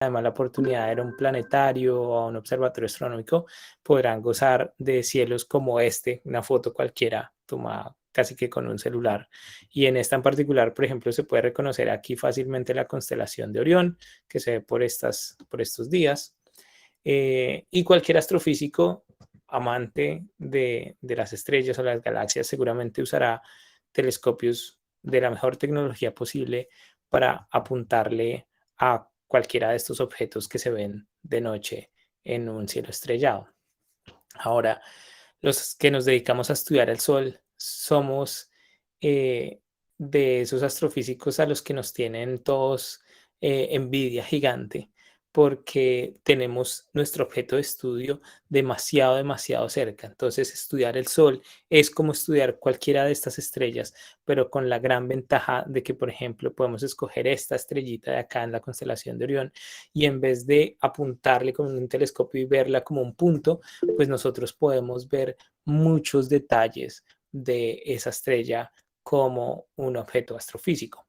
además la oportunidad de ir a un planetario o a un observatorio astronómico, podrán gozar de cielos como este, una foto cualquiera tomada casi que con un celular. Y en esta en particular, por ejemplo, se puede reconocer aquí fácilmente la constelación de Orión, que se ve por estos días. Y cualquier astrofísico amante de las estrellas o las galaxias seguramente usará telescopios de la mejor tecnología posible para apuntarle a cualquiera de estos objetos que se ven de noche en un cielo estrellado. Ahora, los que nos dedicamos a estudiar el Sol somos de esos astrofísicos a los que nos tienen todos envidia gigante, porque tenemos nuestro objeto de estudio demasiado, demasiado cerca. Entonces, estudiar el Sol es como estudiar cualquiera de estas estrellas, pero con la gran ventaja de que, por ejemplo, podemos escoger esta estrellita de acá en la constelación de Orión y en vez de apuntarle con un telescopio y verla como un punto, pues nosotros podemos ver muchos detalles de esa estrella como un objeto astrofísico.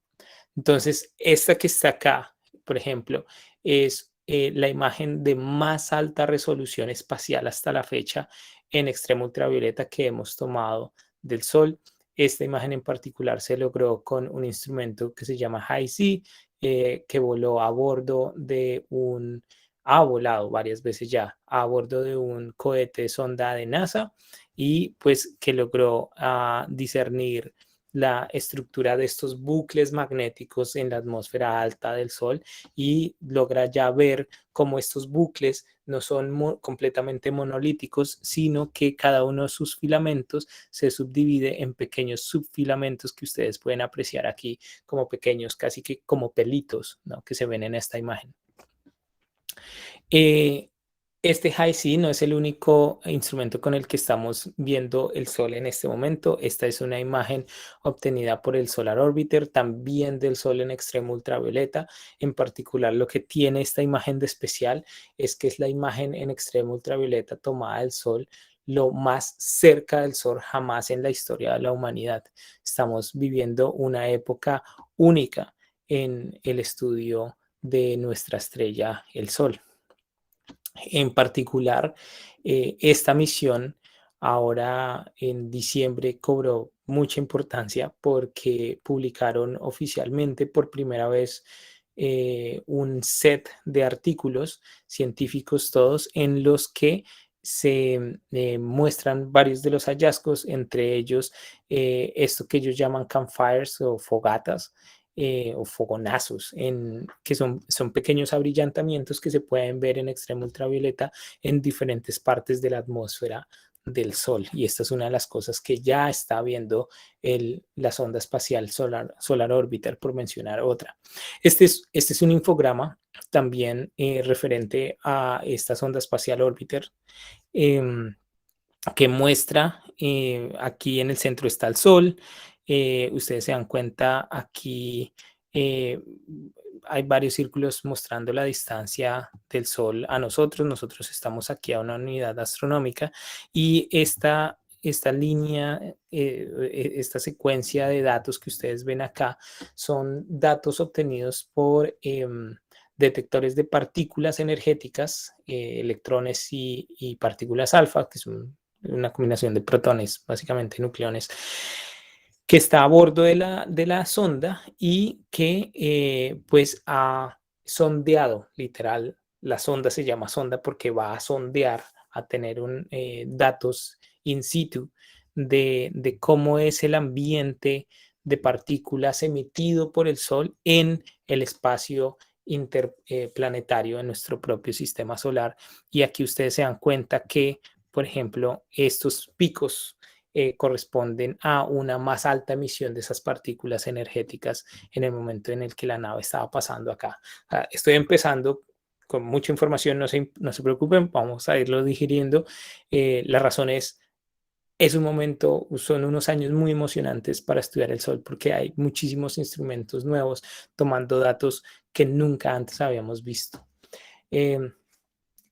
Entonces, esta que está acá, por ejemplo, es la imagen de más alta resolución espacial hasta la fecha en extremo ultravioleta que hemos tomado del Sol. Esta imagen en particular se logró con un instrumento que se llama HiSea, que voló a bordo de ha volado varias veces ya, a bordo de un cohete sonda de NASA y pues que logró discernir la estructura de estos bucles magnéticos en la atmósfera alta del Sol y logra ya ver cómo estos bucles no son completamente monolíticos, sino que cada uno de sus filamentos se subdivide en pequeños subfilamentos que ustedes pueden apreciar aquí como pequeños, casi que como pelitos, ¿no?, que se ven en esta imagen. Este HiSea no es el único instrumento con el que estamos viendo el Sol en este momento. Esta es una imagen obtenida por el Solar Orbiter, también del Sol en extremo ultravioleta. En particular, lo que tiene esta imagen de especial es que es la imagen en extremo ultravioleta tomada del Sol lo más cerca del Sol jamás en la historia de la humanidad. Estamos viviendo una época única en el estudio de nuestra estrella, el Sol. En particular, esta misión ahora en diciembre cobró mucha importancia porque publicaron oficialmente por primera vez un set de artículos científicos todos en los que se muestran varios de los hallazgos, entre ellos esto que ellos llaman campfires o fogatas, o fogonazos, que son pequeños abrillantamientos que se pueden ver en extremo ultravioleta en diferentes partes de la atmósfera del Sol. Y esta es una de las cosas que ya está viendo la sonda espacial Solar Orbiter, por mencionar otra. Este es un infograma también referente a esta sonda espacial Orbiter, que muestra, aquí en el centro está el Sol. Ustedes se dan cuenta aquí, hay varios círculos mostrando la distancia del Sol a nosotros. Nosotros estamos aquí a una unidad astronómica y esta línea, esta secuencia de datos que ustedes ven acá son datos obtenidos por detectores de partículas energéticas, electrones y partículas alfa, que son una combinación de protones, básicamente nucleones, que está a bordo de la sonda y que pues ha sondeado, literal, la sonda se llama sonda porque va a sondear, a tener datos in situ de cómo es el ambiente de partículas emitido por el Sol en el espacio interplanetario en nuestro propio sistema solar. Y aquí ustedes se dan cuenta que, por ejemplo, estos picos corresponden a una más alta emisión de esas partículas energéticas en el momento en el que la nave estaba pasando acá. Estoy empezando con mucha información, no se preocupen, vamos a irlo digiriendo. La razón es un momento, son unos años muy emocionantes para estudiar el Sol porque hay muchísimos instrumentos nuevos tomando datos que nunca antes habíamos visto.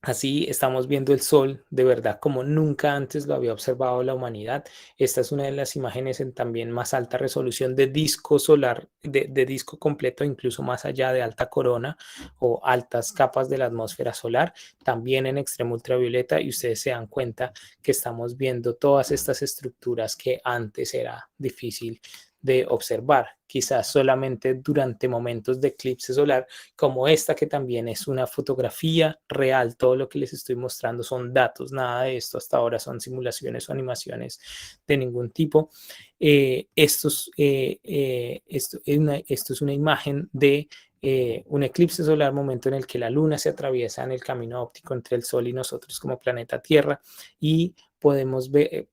Así estamos viendo el Sol de verdad como nunca antes lo había observado la humanidad. Esta es una de las imágenes en también más alta resolución de disco solar, de disco completo, incluso más allá de alta corona o altas capas de la atmósfera solar, también en extremo ultravioleta, y ustedes se dan cuenta que estamos viendo todas estas estructuras que antes era difícil de observar, quizás solamente durante momentos de eclipse solar como esta, que también es una fotografía real. Todo lo que les estoy mostrando son datos, nada de esto hasta ahora son simulaciones o animaciones de ningún tipo. Esto es una imagen de un eclipse solar, momento en el que la luna se atraviesa en el camino óptico entre el Sol y nosotros como planeta Tierra, y podemos ver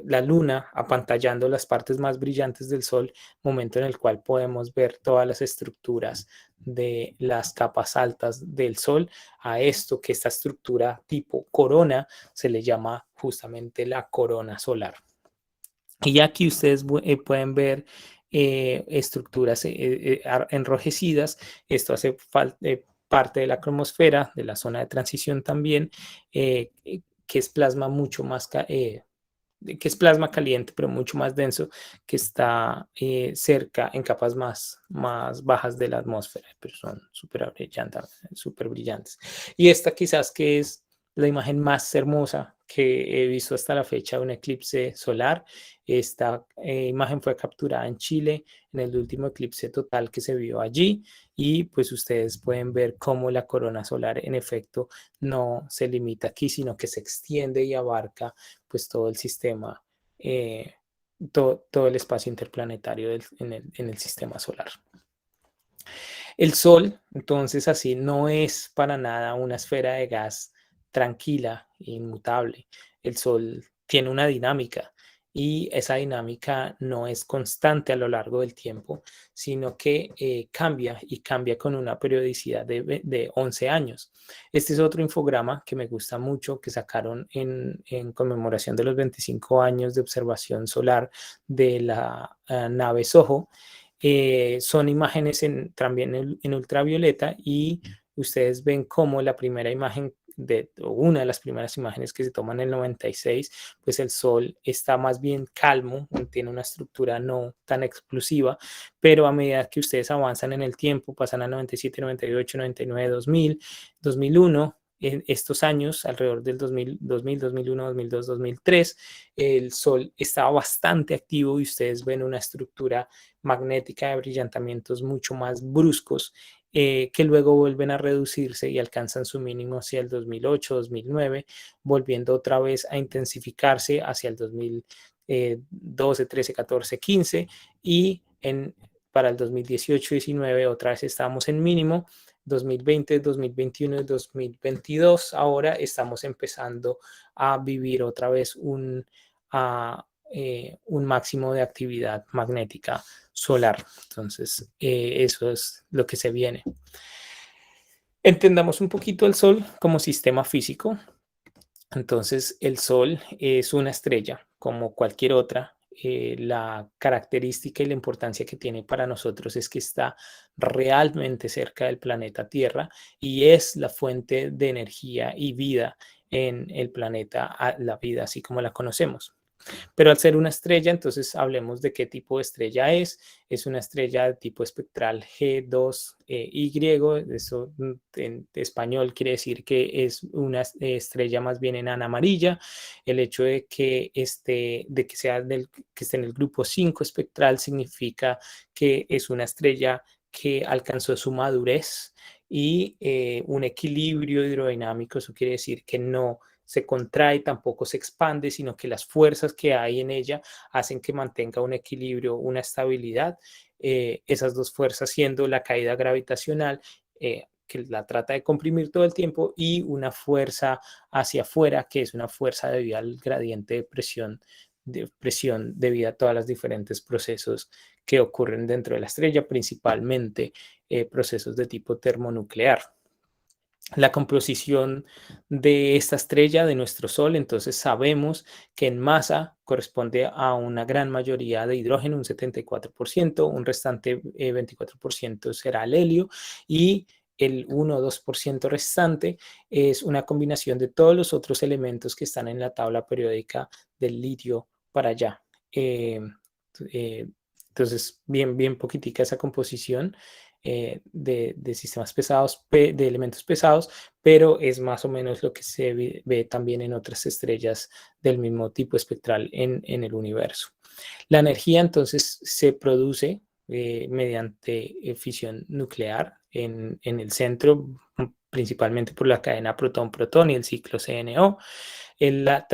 la luna apantallando las partes más brillantes del Sol, momento en el cual podemos ver todas las estructuras de las capas altas del Sol. A esto, que esta estructura tipo corona se le llama justamente la corona solar. Y aquí ustedes pueden ver estructuras enrojecidas. Esto hace parte de la cromosfera, de la zona de transición también, que es plasma mucho más que es plasma caliente, pero mucho más denso, que está cerca en capas más bajas de la atmósfera, pero son súper brillantes. Y esta quizás que es la imagen más hermosa que he visto hasta la fecha de un eclipse solar. Esta imagen fue capturada en Chile en el último eclipse total que se vio allí, y pues ustedes pueden ver cómo la corona solar en efecto no se limita aquí, sino que se extiende y abarca pues todo el sistema, todo el espacio interplanetario en el sistema solar. El Sol, entonces, así no es para nada una esfera de gas tranquila e inmutable. El Sol tiene una dinámica, y esa dinámica no es constante a lo largo del tiempo, sino que cambia, y cambia con una periodicidad de 11 años. Este es otro infograma que me gusta mucho, que sacaron en conmemoración de los 25 años de observación solar de la nave SOHO. Son imágenes también en ultravioleta, y ustedes ven cómo la primera imagen o una de las primeras imágenes que se toman en el 96, pues el Sol está más bien calmo, tiene una estructura no tan explosiva, pero a medida que ustedes avanzan en el tiempo, pasan a 97, 98, 99, 2000, 2001, en estos años, alrededor del 2000, 2001, 2002, 2003, el Sol estaba bastante activo, y ustedes ven una estructura magnética de brillantamientos mucho más bruscos, que luego vuelven a reducirse y alcanzan su mínimo hacia el 2008, 2009, volviendo otra vez a intensificarse hacia el 2012, 13, 14, 15, y para el 2018, 19 otra vez estamos en mínimo. 2020, 2021 y 2022 ahora estamos empezando a vivir otra vez un máximo de actividad magnética solar. Entonces, eso es lo que se viene. Entendamos un poquito el Sol como sistema físico. Entonces, el Sol es una estrella como cualquier otra. La característica y la importancia que tiene para nosotros es que está realmente cerca del planeta Tierra, y es la fuente de energía y vida en el planeta, la vida así como la conocemos. Pero al ser una estrella, entonces hablemos de qué tipo de estrella es. Es una estrella de tipo espectral G2Y. Eso en español quiere decir que es una estrella más bien enana amarilla. El hecho de que esté en el grupo 5 espectral significa que es una estrella que alcanzó su madurez y un equilibrio hidrodinámico. Eso quiere decir que no se contrae, tampoco se expande, sino que las fuerzas que hay en ella hacen que mantenga un equilibrio, una estabilidad. Esas dos fuerzas siendo la caída gravitacional, que la trata de comprimir todo el tiempo, y una fuerza hacia afuera, que es una fuerza debido al gradiente de presión debido a todos los diferentes procesos que ocurren dentro de la estrella, principalmente procesos de tipo termonuclear. La composición de esta estrella, de nuestro Sol, entonces sabemos que en masa corresponde a una gran mayoría de hidrógeno, un 74%, un restante 24% será el helio, y el 1 o 2% restante es una combinación de todos los otros elementos que están en la tabla periódica del litio para allá. Eh, entonces, bien poquitica esa composición de sistemas pesados, de elementos pesados, pero es más o menos lo que se ve también en otras estrellas del mismo tipo espectral en el universo. La energía entonces se produce mediante fisión nuclear en el centro, principalmente por la cadena protón-protón y el ciclo CNO. La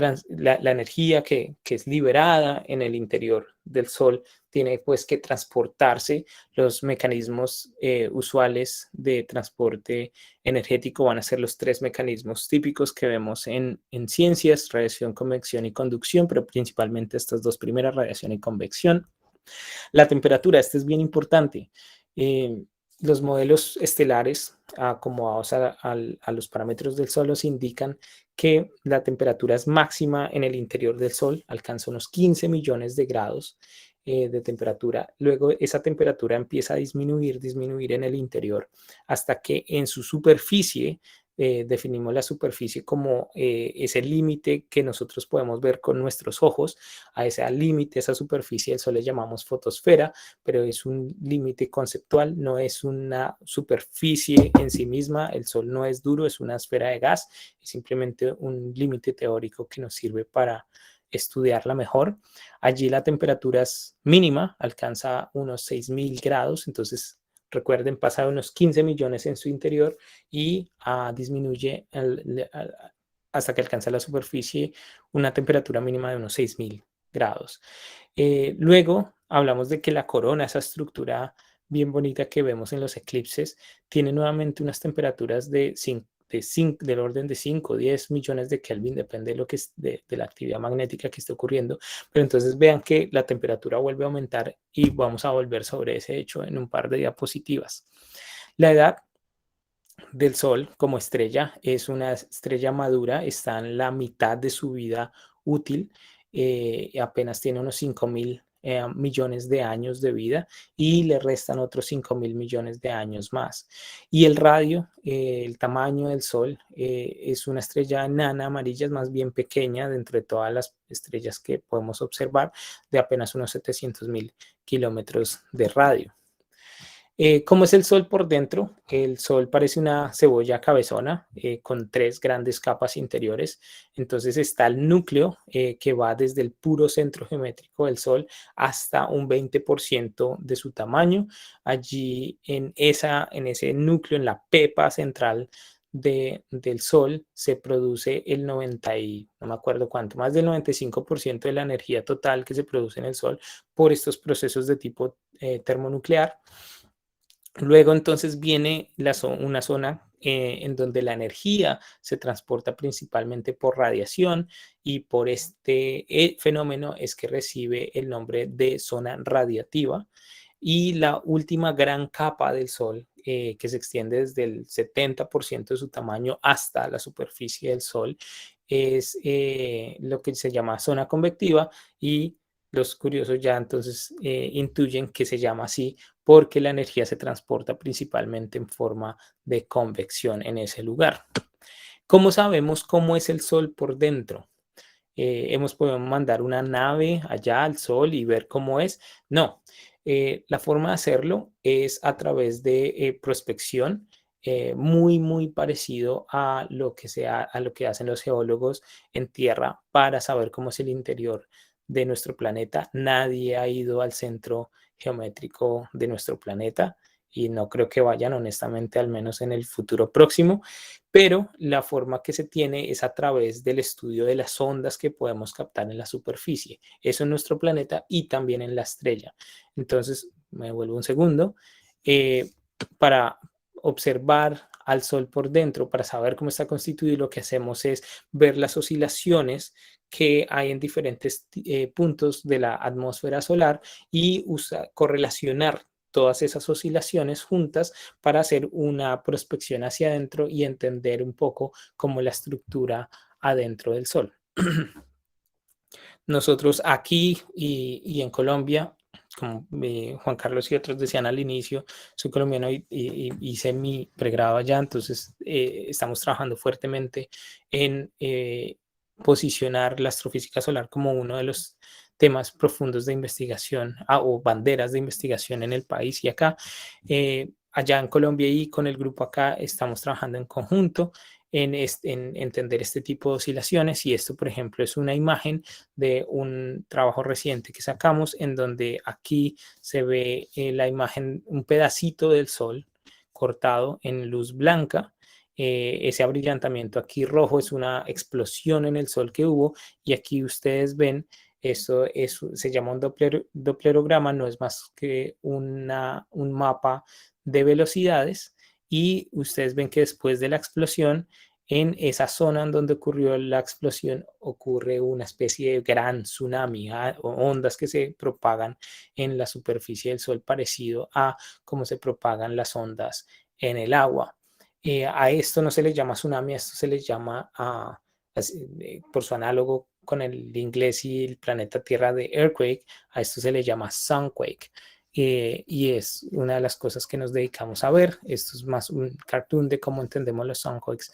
energía que es liberada en el interior del Sol tiene pues que transportarse. Los mecanismos usuales de transporte energético van a ser los tres mecanismos típicos que vemos en ciencias: radiación, convección y conducción, pero principalmente estas dos primeras, radiación y convección. La temperatura, este es bien importante. Los modelos estelares acomodados a los parámetros del Sol nos indican que la temperatura es máxima en el interior del Sol, alcanza unos 15 millones de grados de temperatura. Luego esa temperatura empieza a disminuir en el interior hasta que en su superficie, definimos la superficie como ese límite que nosotros podemos ver con nuestros ojos. A ese límite, esa superficie del Sol le llamamos fotosfera, pero es un límite conceptual, no es una superficie en sí misma. El Sol no es duro, es una esfera de gas, es simplemente un límite teórico que nos sirve para estudiarla mejor. Allí la temperatura es mínima, alcanza unos 6.000 grados, entonces recuerden, pasa de unos 15 millones en su interior y disminuye hasta que alcanza la superficie una temperatura mínima de unos 6.000 grados. Luego hablamos de que la corona, esa estructura bien bonita que vemos en los eclipses, tiene nuevamente unas temperaturas del orden de 5 o 10 millones de Kelvin, depende de lo que es de la actividad magnética que esté ocurriendo. Pero entonces vean que la temperatura vuelve a aumentar y vamos a volver sobre ese hecho en un par de diapositivas. La edad del Sol como estrella es una estrella madura, está en la mitad de su vida útil, apenas tiene unos 5.000 millones de años de vida y le restan otros 5.000 millones de años más. Y el radio, el tamaño del Sol, es una estrella enana amarilla, es más bien pequeña dentro de todas las estrellas que podemos observar, de apenas unos 700.000 kilómetros de radio. ¿Cómo es el Sol por dentro? El Sol parece una cebolla cabezona con tres grandes capas interiores. Entonces está el núcleo que va desde el puro centro geométrico del Sol hasta un 20% de su tamaño. Allí en ese núcleo, en la pepa central del Sol, se produce el 90 y no me acuerdo cuánto, más del 95% de la energía total que se produce en el Sol por estos procesos de tipo termonuclear. Luego entonces viene una zona en donde la energía se transporta principalmente por radiación y por este fenómeno es que recibe el nombre de zona radiativa. Y la última gran capa del Sol, que se extiende desde el 70% de su tamaño hasta la superficie del Sol, es lo que se llama zona convectiva, y los curiosos ya entonces intuyen que se llama así porque la energía se transporta principalmente en forma de convección en ese lugar. ¿Cómo sabemos cómo es el Sol por dentro? ¿Hemos podido mandar una nave allá al Sol y ver cómo es? No. La forma de hacerlo es a través de prospección, muy parecido a lo que hacen los geólogos en tierra para saber cómo es el interior de nuestro planeta. Nadie ha ido al centro geométrico de nuestro planeta y no creo que vayan, honestamente, al menos en el futuro próximo, pero la forma que se tiene es a través del estudio de las ondas que podemos captar en la superficie, eso en nuestro planeta y también en la estrella. Entonces, me vuelvo un segundo, para observar al Sol por dentro, para saber cómo está constituido, lo que hacemos es ver las oscilaciones que hay en diferentes puntos de la atmósfera solar y correlacionar todas esas oscilaciones juntas para hacer una prospección hacia adentro y entender un poco cómo la estructura adentro del Sol. Nosotros aquí y en Colombia como Juan Carlos y otros decían al inicio, soy colombiano y hice mi pregrado allá, entonces estamos trabajando fuertemente en posicionar la astrofísica solar como uno de los temas profundos de investigación o banderas de investigación en el país y acá. Allá en Colombia y con el grupo acá estamos trabajando en conjunto en entender este tipo de oscilaciones y esto, por ejemplo, es una imagen de un trabajo reciente que sacamos en donde aquí se ve la imagen, un pedacito del sol cortado en luz blanca. Ese abrillantamiento aquí rojo es una explosión en el sol que hubo y aquí ustedes ven esto se llama un doplerograma, no es más que un mapa de velocidades y ustedes ven que después de la explosión, en esa zona en donde ocurrió la explosión, ocurre una especie de gran tsunami o ondas que se propagan en la superficie del Sol, parecido a cómo se propagan las ondas en el agua. A esto no se le llama tsunami, a esto se le llama, por su análogo con el inglés y el planeta Tierra de earthquake, a esto se le llama sunquake. Y es una de las cosas que nos dedicamos a ver. Esto es más un cartoon de cómo entendemos los sunquakes,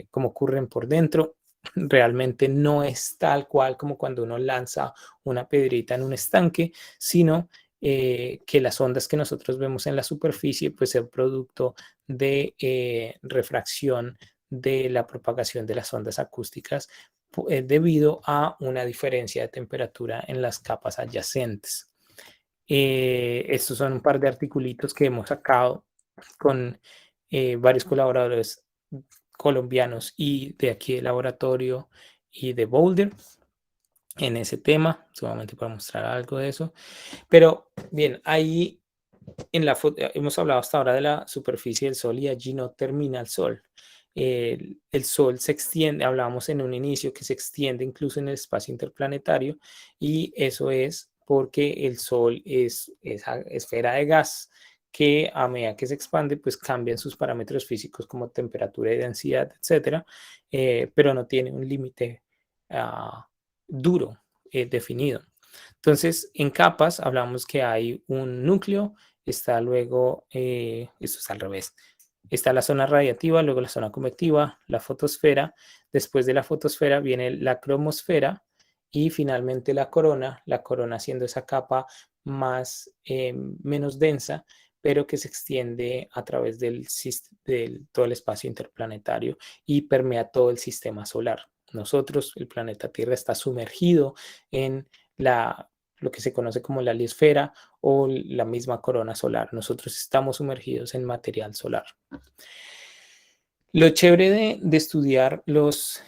cómo ocurren por dentro. Realmente no es tal cual como cuando uno lanza una piedrita en un estanque, sino que las ondas que nosotros vemos en la superficie pues es producto de refracción de la propagación de las ondas acústicas debido a una diferencia de temperatura en las capas adyacentes. Estos son un par de articulitos que hemos sacado con varios colaboradores colombianos y de aquí del laboratorio y de Boulder en ese tema, solamente para mostrar algo de eso. Pero bien, ahí en la foto hemos hablado hasta ahora de la superficie del Sol y allí no termina el Sol. El Sol se extiende, hablábamos en un inicio que se extiende incluso en el espacio interplanetario y eso es porque el Sol es esa esfera de gas que a medida que se expande pues cambian sus parámetros físicos como temperatura y densidad, etcétera, pero no tiene un límite duro definido. Entonces, en capas hablamos que hay un núcleo, está luego, esto es al revés, está la zona radiativa, luego la zona convectiva, la fotosfera, después de la fotosfera viene la cromosfera y finalmente la corona siendo esa capa más, menos densa, pero que se extiende a través del todo el espacio interplanetario y permea todo el sistema solar. Nosotros, el planeta Tierra, está sumergido en lo que se conoce como la heliosfera o la misma corona solar. Nosotros estamos sumergidos en material solar. Lo chévere de estudiar las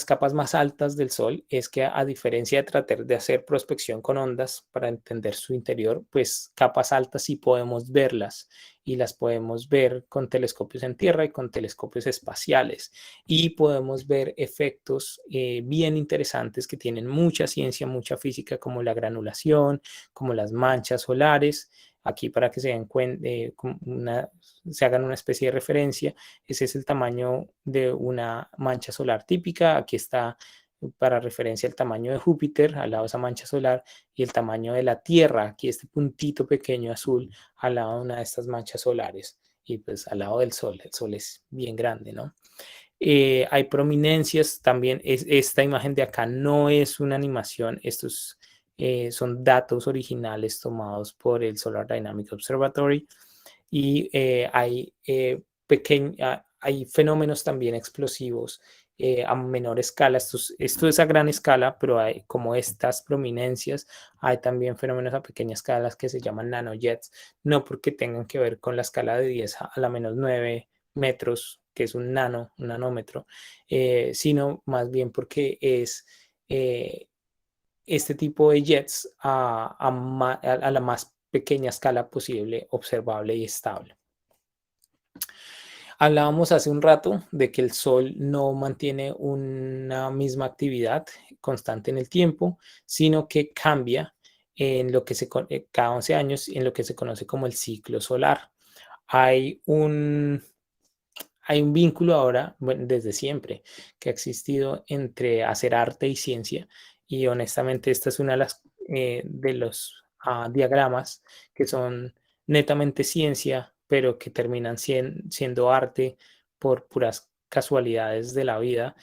capas más altas del Sol es que a diferencia de tratar de hacer prospección con ondas para entender su interior, pues capas altas sí podemos verlas y las podemos ver con telescopios en tierra y con telescopios espaciales y podemos ver efectos bien interesantes que tienen mucha ciencia, mucha física como la granulación, como las manchas solares. Aquí para que se hagan una especie de referencia, ese es el tamaño de una mancha solar típica. Aquí está para referencia el tamaño de Júpiter al lado de esa mancha solar y el tamaño de la Tierra, aquí este puntito pequeño azul al lado de una de estas manchas solares y pues al lado del Sol, el Sol es bien grande, ¿no? Hay prominencias también, esta imagen de acá no es una animación, estos son datos originales tomados por el Solar Dynamics Observatory y hay fenómenos también explosivos a menor escala. Esto es a gran escala, pero hay como estas prominencias, hay también fenómenos a pequeña escala que se llaman nanojets, no porque tengan que ver con la escala de 10 a la menos 9 metros, que es un nanómetro, sino más bien porque es este tipo de jets a la más pequeña escala posible, observable y estable. Hablábamos hace un rato de que el Sol no mantiene una misma actividad constante en el tiempo, sino que cambia en lo que cada 11 años en lo que se conoce como el ciclo solar. Hay un, hay un vínculo ahora, bueno, desde siempre, que ha existido entre hacer arte y ciencia y honestamente esta es una de los diagramas que son netamente ciencia, pero que terminan siendo arte por puras casualidades de la vida.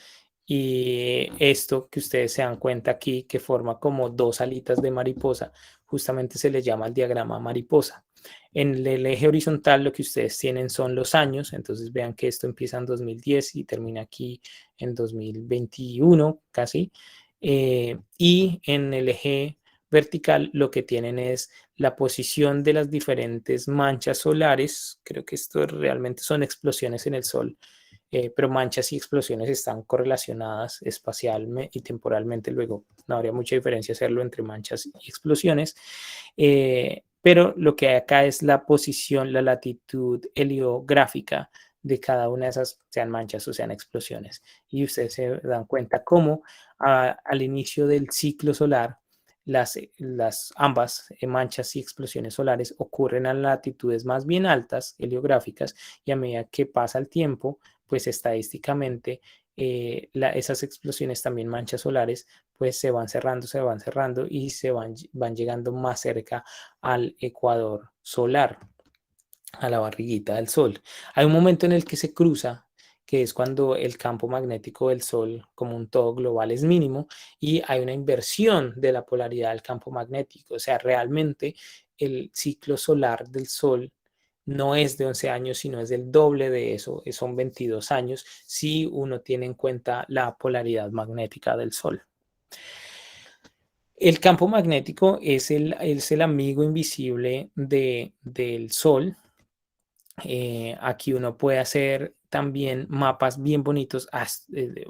Y esto que ustedes se dan cuenta aquí, que forma como dos alitas de mariposa, justamente se le llama el diagrama mariposa. En el eje horizontal lo que ustedes tienen son los años, entonces vean que esto empieza en 2010 y termina aquí en 2021 casi. Y en el eje vertical lo que tienen es la posición de las diferentes manchas solares. Creo que esto realmente son explosiones en el Sol, pero manchas y explosiones están correlacionadas espacialmente y temporalmente. Luego no habría mucha diferencia hacerlo entre manchas y explosiones. Pero lo que hay acá es la posición, la latitud heliográfica de cada una de esas, sean manchas o sean explosiones. Y ustedes se dan cuenta cómo al inicio del ciclo solar, ambas manchas y explosiones solares ocurren a latitudes más bien altas, heliográficas, y a medida que pasa el tiempo, pues estadísticamente esas explosiones, también manchas solares, pues se van cerrando y van llegando más cerca al ecuador solar, a la barriguita del Sol. Hay un momento en el que se cruza, que es cuando el campo magnético del Sol como un todo global es mínimo y hay una inversión de la polaridad del campo magnético. O sea, realmente el ciclo solar del Sol no es de 11 años, sino es del doble de eso, son 22 años, si uno tiene en cuenta la polaridad magnética del Sol. El campo magnético es el amigo invisible del Sol. Aquí uno puede hacer también mapas bien bonitos,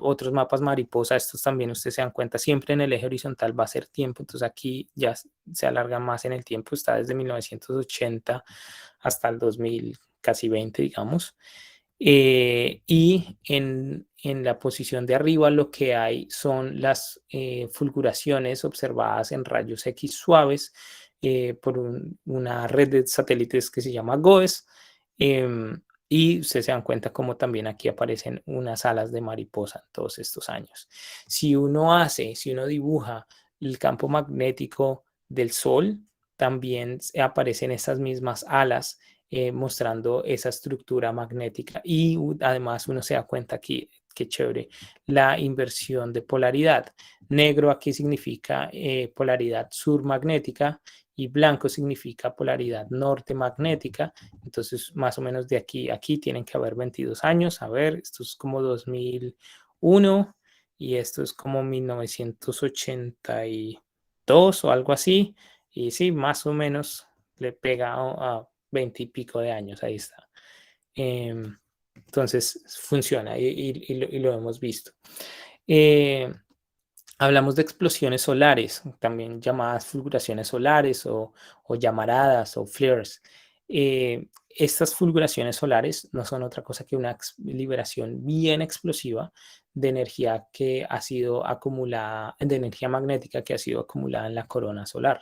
otros mapas mariposa. Estos también ustedes se dan cuenta, siempre en el eje horizontal va a ser tiempo, entonces aquí ya se alarga más en el tiempo, está desde 1980 hasta el 2000, casi 20, digamos. Y en la posición de arriba lo que hay son las fulguraciones observadas en rayos X suaves por una red de satélites que se llama GOES. Y ustedes se dan cuenta como también aquí aparecen unas alas de mariposa en todos estos años. Si uno dibuja el campo magnético del Sol, también aparecen estas mismas alas mostrando esa estructura magnética. Y además uno se da cuenta aquí, qué chévere, la inversión de polaridad. Negro aquí significa polaridad sur magnética y blanco significa polaridad norte magnética. Entonces, más o menos de aquí a aquí tienen que haber 22 años. A ver, esto es como 2001 y esto es como 1982 o algo así. Y sí, más o menos le pega a 20 y pico de años, ahí está. Entonces funciona y lo hemos visto. Hablamos de explosiones solares, también llamadas fulguraciones solares o llamaradas o flares. Estas fulguraciones solares no son otra cosa que una liberación bien explosiva de energía que ha sido acumulada, de energía magnética que ha sido acumulada en la corona solar.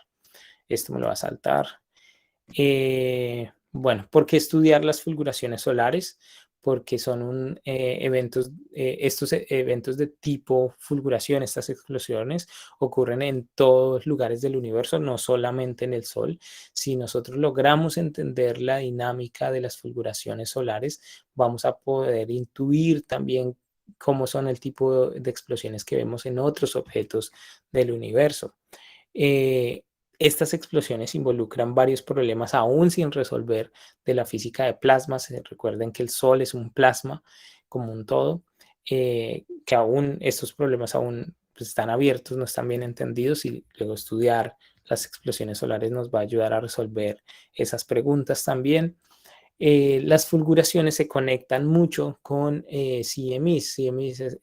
Esto me lo va a saltar. Bueno, ¿por qué estudiar las fulguraciones solares? Porque son estos eventos de tipo fulguración, estas explosiones, ocurren en todos lugares del universo, no solamente en el Sol. Si nosotros logramos entender la dinámica de las fulguraciones solares, vamos a poder intuir también cómo son el tipo de explosiones que vemos en otros objetos del universo. Eh, Estas explosiones involucran varios problemas aún sin resolver de la física de plasmas. Recuerden que el Sol es un plasma como un todo, que aún estos problemas aún pues, están abiertos, no están bien entendidos y luego estudiar las explosiones solares nos va a ayudar a resolver esas preguntas también. Las fulguraciones se conectan mucho con CMEs. CMEs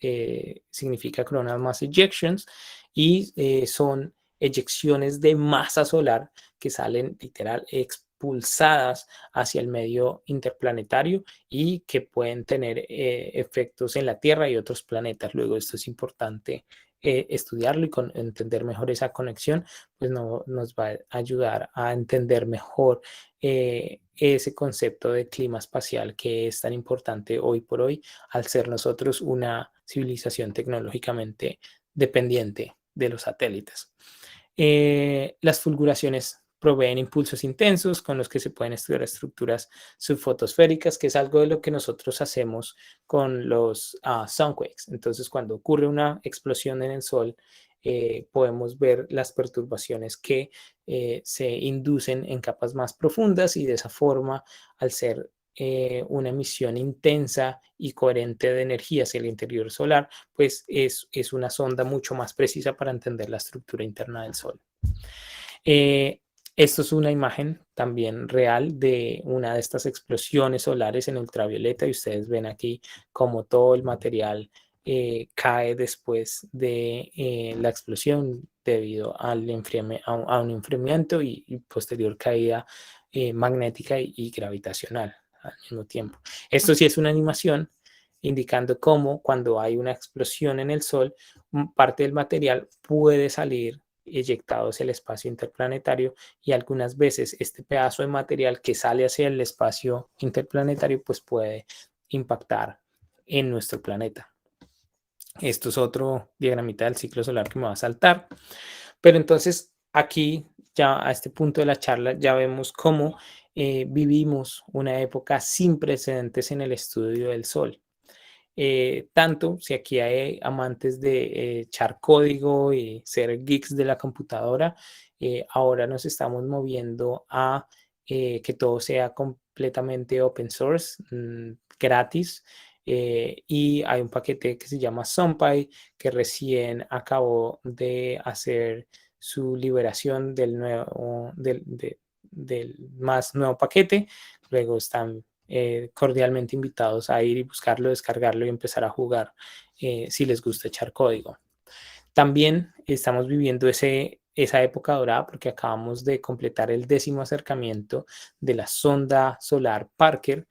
significa Coronal Mass Ejections y son eyecciones de masa solar que salen literal expulsadas hacia el medio interplanetario y que pueden tener efectos en la Tierra y otros planetas. Luego esto es importante estudiarlo y entender mejor esa conexión, pues nos va a ayudar a entender mejor ese concepto de clima espacial que es tan importante hoy por hoy al ser nosotros una civilización tecnológicamente dependiente de los satélites. Las fulguraciones proveen impulsos intensos con los que se pueden estudiar estructuras subfotosféricas, que es algo de lo que nosotros hacemos con los sunquakes. Entonces, cuando ocurre una explosión en el Sol, podemos ver las perturbaciones que se inducen en capas más profundas y de esa forma, al ser una emisión intensa y coherente de energía hacia el interior solar, pues es una sonda mucho más precisa para entender la estructura interna del Sol. Esto es una imagen también real de una de estas explosiones solares en ultravioleta y ustedes ven aquí como todo el material cae después de la explosión debido al a un enfriamiento y posterior caída magnética y gravitacional al mismo tiempo. Esto sí es una animación indicando cómo cuando hay una explosión en el Sol, parte del material puede salir eyectado hacia el espacio interplanetario y algunas veces este pedazo de material que sale hacia el espacio interplanetario pues puede impactar en nuestro planeta. Esto es otro diagramita del ciclo solar que me va a saltar. Pero entonces aquí ya a este punto de la charla ya vemos cómo vivimos una época sin precedentes en el estudio del Sol. Tanto si aquí hay amantes de echar código y ser geeks de la computadora, ahora nos estamos moviendo a que todo sea completamente open source, gratis. Y hay un paquete que se llama SunPy que recién acabó de hacer su liberación del nuevo, del más nuevo paquete. Luego están cordialmente invitados a ir y buscarlo, descargarlo y empezar a jugar si les gusta echar código. También estamos viviendo esa época dorada porque acabamos de completar el 10º acercamiento de la sonda solar Parker.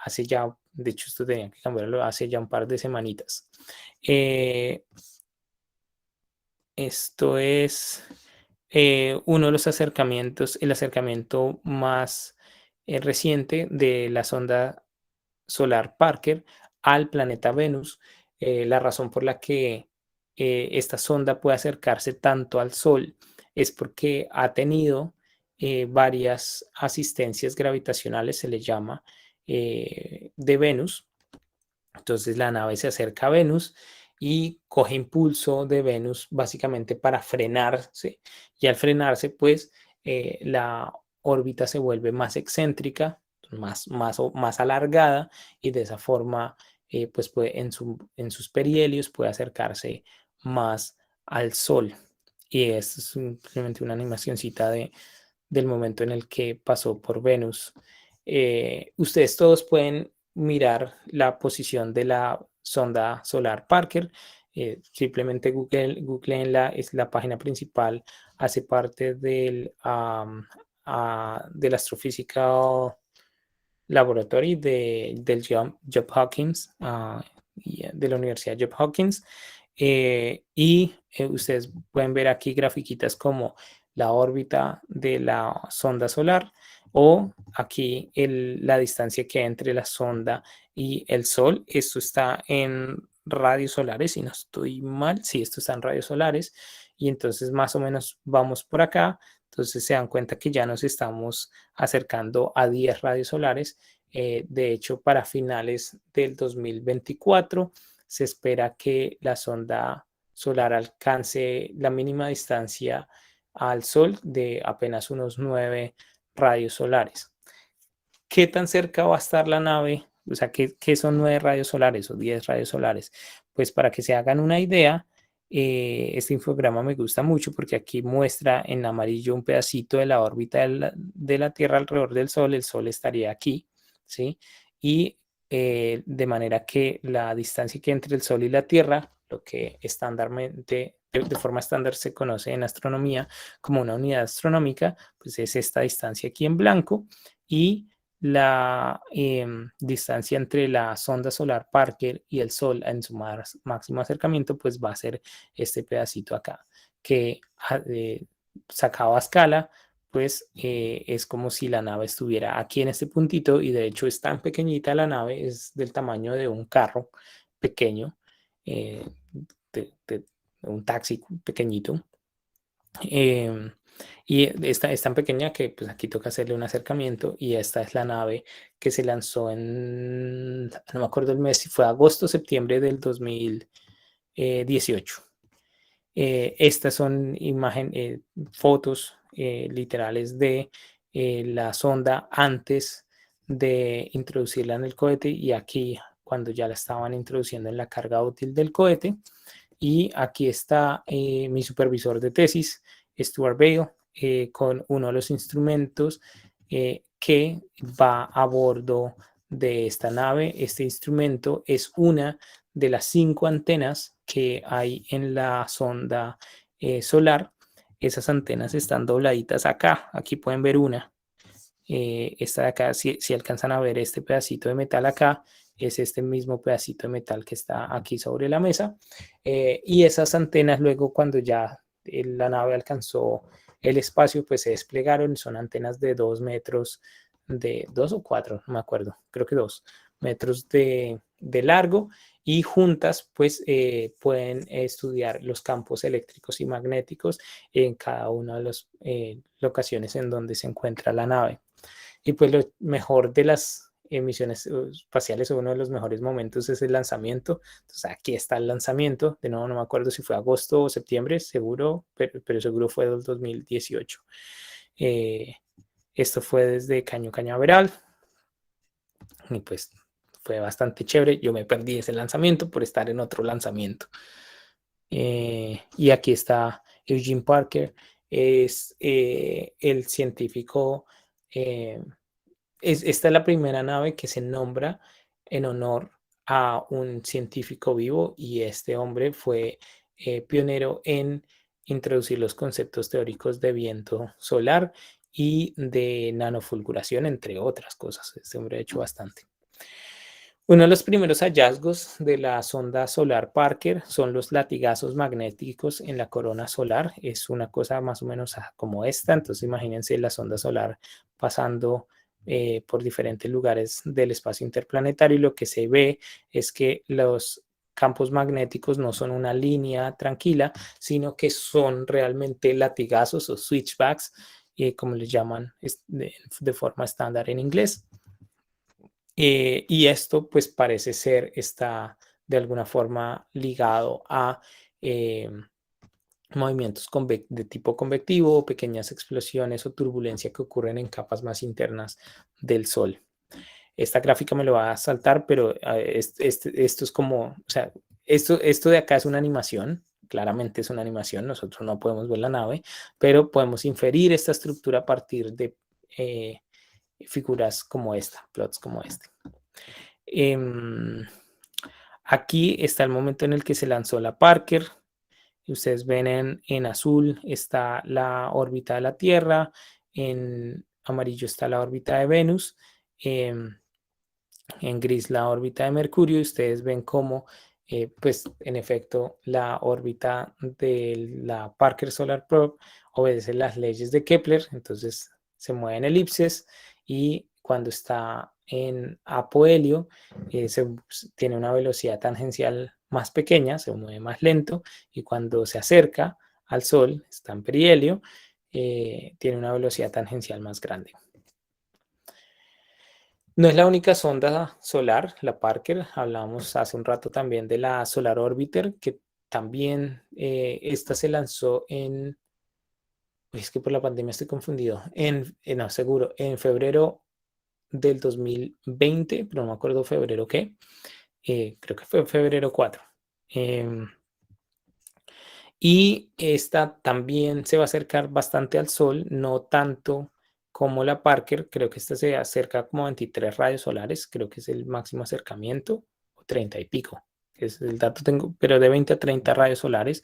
Hace ya, de hecho esto tenía que cambiarlo, hace ya un par de semanitas. Esto es uno de los acercamientos, el acercamiento más reciente de la sonda solar Parker al planeta Venus. La razón por la que esta sonda puede acercarse tanto al Sol es porque ha tenido varias asistencias gravitacionales, se le llama, de Venus. Entonces la nave se acerca a Venus y coge impulso de Venus básicamente para frenarse. Y al frenarse, pues la órbita se vuelve más excéntrica, más alargada y de esa forma, pues puede, en sus perihelios puede acercarse más al Sol. Y esto es simplemente una animacioncita del momento en el que pasó por Venus. Ustedes todos pueden mirar la posición de la sonda solar Parker. Simplemente googleenla, es la página principal, hace parte del Astrophysical Laboratory del Job Hawkins, de la Universidad Job Hawkins. Ustedes pueden ver aquí grafiquitas como la órbita de la sonda solar o aquí la distancia que hay entre la sonda y el Sol. Esto está en radios solares, si no estoy mal. Sí, esto está en radios solares. Y entonces más o menos vamos por acá. Entonces se dan cuenta que ya nos estamos acercando a 10 radios solares. De hecho, para finales del 2024 se espera que la sonda solar alcance la mínima distancia al Sol de apenas unos 9 radios solares. ¿Qué tan cerca va a estar la nave? O sea, ¿qué son 9 radios solares o 10 radios solares? Pues para que se hagan una idea, este infograma me gusta mucho porque aquí muestra en amarillo un pedacito de la órbita de la Tierra alrededor del Sol. El Sol estaría aquí, ¿sí? Y de manera que la distancia que entre el Sol y la Tierra, lo que estándarmente, de forma estándar se conoce en astronomía como una unidad astronómica, pues es esta distancia aquí en blanco y la distancia entre la sonda solar Parker y el Sol en su máximo acercamiento, pues va a ser este pedacito acá, que sacado a escala, pues es como si la nave estuviera aquí en este puntito y de hecho es tan pequeñita la nave, es del tamaño de un carro pequeño, de un taxi pequeñito. Y esta es tan pequeña que pues aquí toca hacerle un acercamiento y esta es la nave que se lanzó en, no me acuerdo el mes, si fue agosto o septiembre del 2018. Estas son fotos literales de la sonda antes de introducirla en el cohete y aquí cuando ya la estaban introduciendo en la carga útil del cohete. Y aquí está mi supervisor de tesis, Stuart Bale, con uno de los instrumentos que va a bordo de esta nave. Este instrumento es una de las 5 antenas que hay en la sonda solar. Esas antenas están dobladitas acá. Aquí pueden ver una. Esta de acá, si alcanzan a ver este pedacito de metal acá, es este mismo pedacito de metal que está aquí sobre la mesa. Y esas antenas luego cuando ya la nave alcanzó el espacio, pues se desplegaron. Son antenas de 2 metros, de 2 o 4, no me acuerdo, creo que 2 metros de largo, y juntas pues pueden estudiar los campos eléctricos y magnéticos en cada una de las locaciones en donde se encuentra la nave. Y pues lo mejor de las misiones espaciales, o uno de los mejores momentos, es el lanzamiento. Entonces aquí está el lanzamiento. De nuevo no me acuerdo si fue agosto o septiembre, seguro, pero seguro fue del 2018. Esto fue desde Caño Cañaveral y pues fue bastante chévere. Yo me perdí ese lanzamiento por estar en otro lanzamiento. Y aquí está Eugene Parker, es el científico. Esta es la primera nave que se nombra en honor a un científico vivo, y este hombre fue pionero en introducir los conceptos teóricos de viento solar y de nanofulguración, entre otras cosas. Este hombre ha hecho bastante. Uno de los primeros hallazgos de la sonda solar Parker son los latigazos magnéticos en la corona solar. Es una cosa más o menos como esta. Entonces imagínense la sonda solar pasando por diferentes lugares del espacio interplanetario, y lo que se ve es que los campos magnéticos no son una línea tranquila, sino que son realmente latigazos o switchbacks, como les llaman de forma estándar en inglés. Y esto pues parece ser, está de alguna forma ligado a movimientos de tipo convectivo, pequeñas explosiones o turbulencia que ocurren en capas más internas del Sol. Esta gráfica me lo va a saltar, pero esto es como, o sea, esto de acá es una animación, claramente es una animación, nosotros no podemos ver la nave, pero podemos inferir esta estructura a partir de figuras como esta, plots como este. Aquí está el momento en el que se lanzó la Parker. Ustedes ven en azul está la órbita de la Tierra, en amarillo está la órbita de Venus, en gris la órbita de Mercurio, y ustedes ven cómo, pues en efecto, la órbita de la Parker Solar Probe obedece las leyes de Kepler. Entonces se mueve en elipses, y cuando está en apohelio tiene una velocidad tangencial más pequeña, se mueve más lento, y cuando se acerca al Sol, está en perihelio, tiene una velocidad tangencial más grande. No es la única sonda solar, la Parker. Hablamos hace un rato también de la Solar Orbiter, que también esta se lanzó en, es que por la pandemia estoy confundido, no, seguro, en febrero del 2020, pero no me acuerdo febrero qué, creo que fue febrero 4. Y esta también se va a acercar bastante al Sol, no tanto como la Parker. Creo que esta se acerca como a 23 rayos solares, creo que es el máximo acercamiento, o 30 y pico, es el dato tengo, pero de 20 a 30 rayos solares.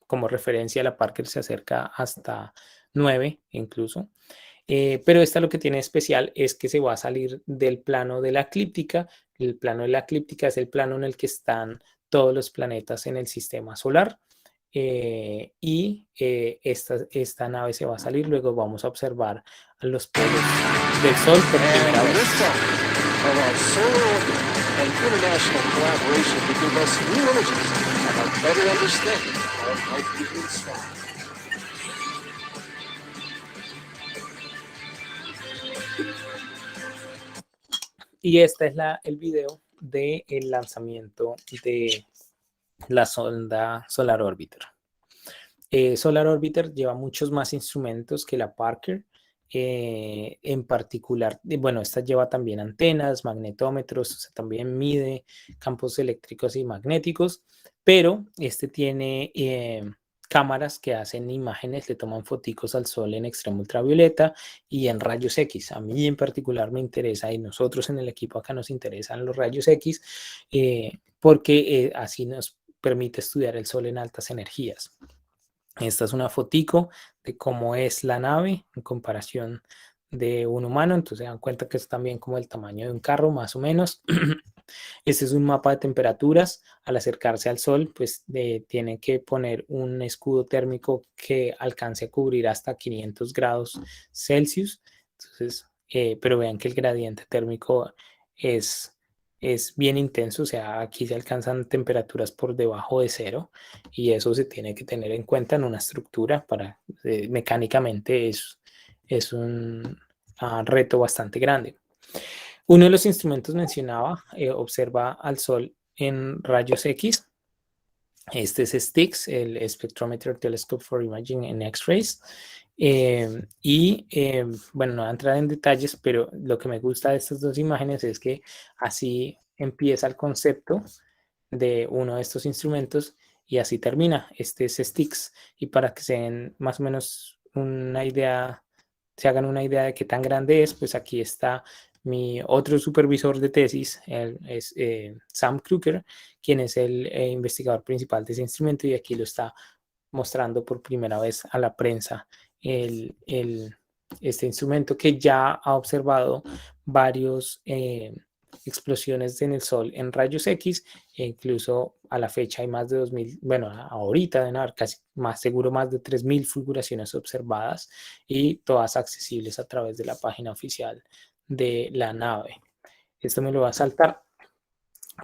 Como referencia, la Parker se acerca hasta 9 incluso. Pero esta lo que tiene especial es que se va a salir del plano de la eclíptica. El plano de la eclíptica es el plano en el que están todos los planetas en el sistema solar. Y esta nave se va a salir. Luego vamos a observar a los polos del Sol por primera vez. Y este es el video del lanzamiento de la sonda Solar Orbiter. Solar Orbiter lleva muchos más instrumentos que la Parker. En particular, bueno, esta lleva también antenas, magnetómetros, o sea, también mide campos eléctricos y magnéticos, pero este tiene cámaras que hacen imágenes, le toman foticos al sol en extremo ultravioleta y en rayos X. A mí en particular me interesa, y nosotros en el equipo acá nos interesan los rayos X, porque así nos permite estudiar el sol en altas energías. Esta es una fotico de cómo es la nave en comparación de un humano, entonces se dan cuenta que es también como el tamaño de un carro, más o menos. Este es un mapa de temperaturas. Al acercarse al sol, pues tiene que poner un escudo térmico que alcance a cubrir hasta 500 grados Celsius. Entonces, pero vean que el gradiente térmico es bien intenso, o sea, aquí se alcanzan temperaturas por debajo de cero y eso se tiene que tener en cuenta en una estructura para mecánicamente es un reto bastante grande. Uno de los instrumentos mencionaba, observa al sol en rayos X. Este es STIX, el Spectrometer Telescope for Imaging in X-rays. Bueno, no voy a entrar en detalles, pero lo que me gusta de estas dos imágenes es que así empieza el concepto de uno de estos instrumentos y así termina. Este es STIX. Y para que se den más o menos una idea, se hagan una idea de qué tan grande es, pues aquí está mi otro supervisor de tesis, es Sam Kruger, quien es el investigador principal de ese instrumento, y aquí lo está mostrando por primera vez a la prensa este instrumento que ya ha observado varios explosiones en el Sol en rayos X, e incluso a la fecha hay más de 2.000, bueno, ahorita deben haber casi más seguro más de 3.000 fulguraciones observadas y todas accesibles a través de la página oficial de la nave. Esto me lo va a saltar,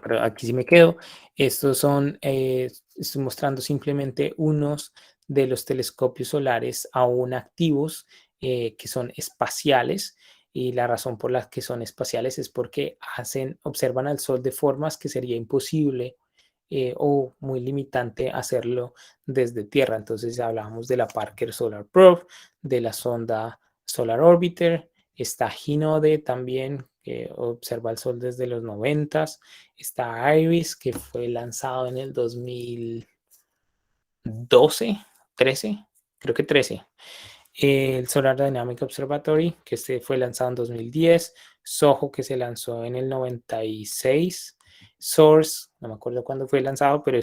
pero aquí sí me quedo. Estos son, estoy mostrando simplemente unos de los telescopios solares aún activos, que son espaciales, y la razón por la que son espaciales es porque observan al Sol de formas que sería imposible o muy limitante hacerlo desde Tierra. Entonces hablábamos de la Parker Solar Probe, de la sonda Solar Orbiter, está Hinode también, que observa el Sol desde los 90. Está IRIS, que fue lanzado en el 2012, 13, creo que 13. El Solar Dynamic Observatory, que fue lanzado en 2010. SOHO, que se lanzó en el 96. SOURCE, no me acuerdo cuándo fue lanzado, pero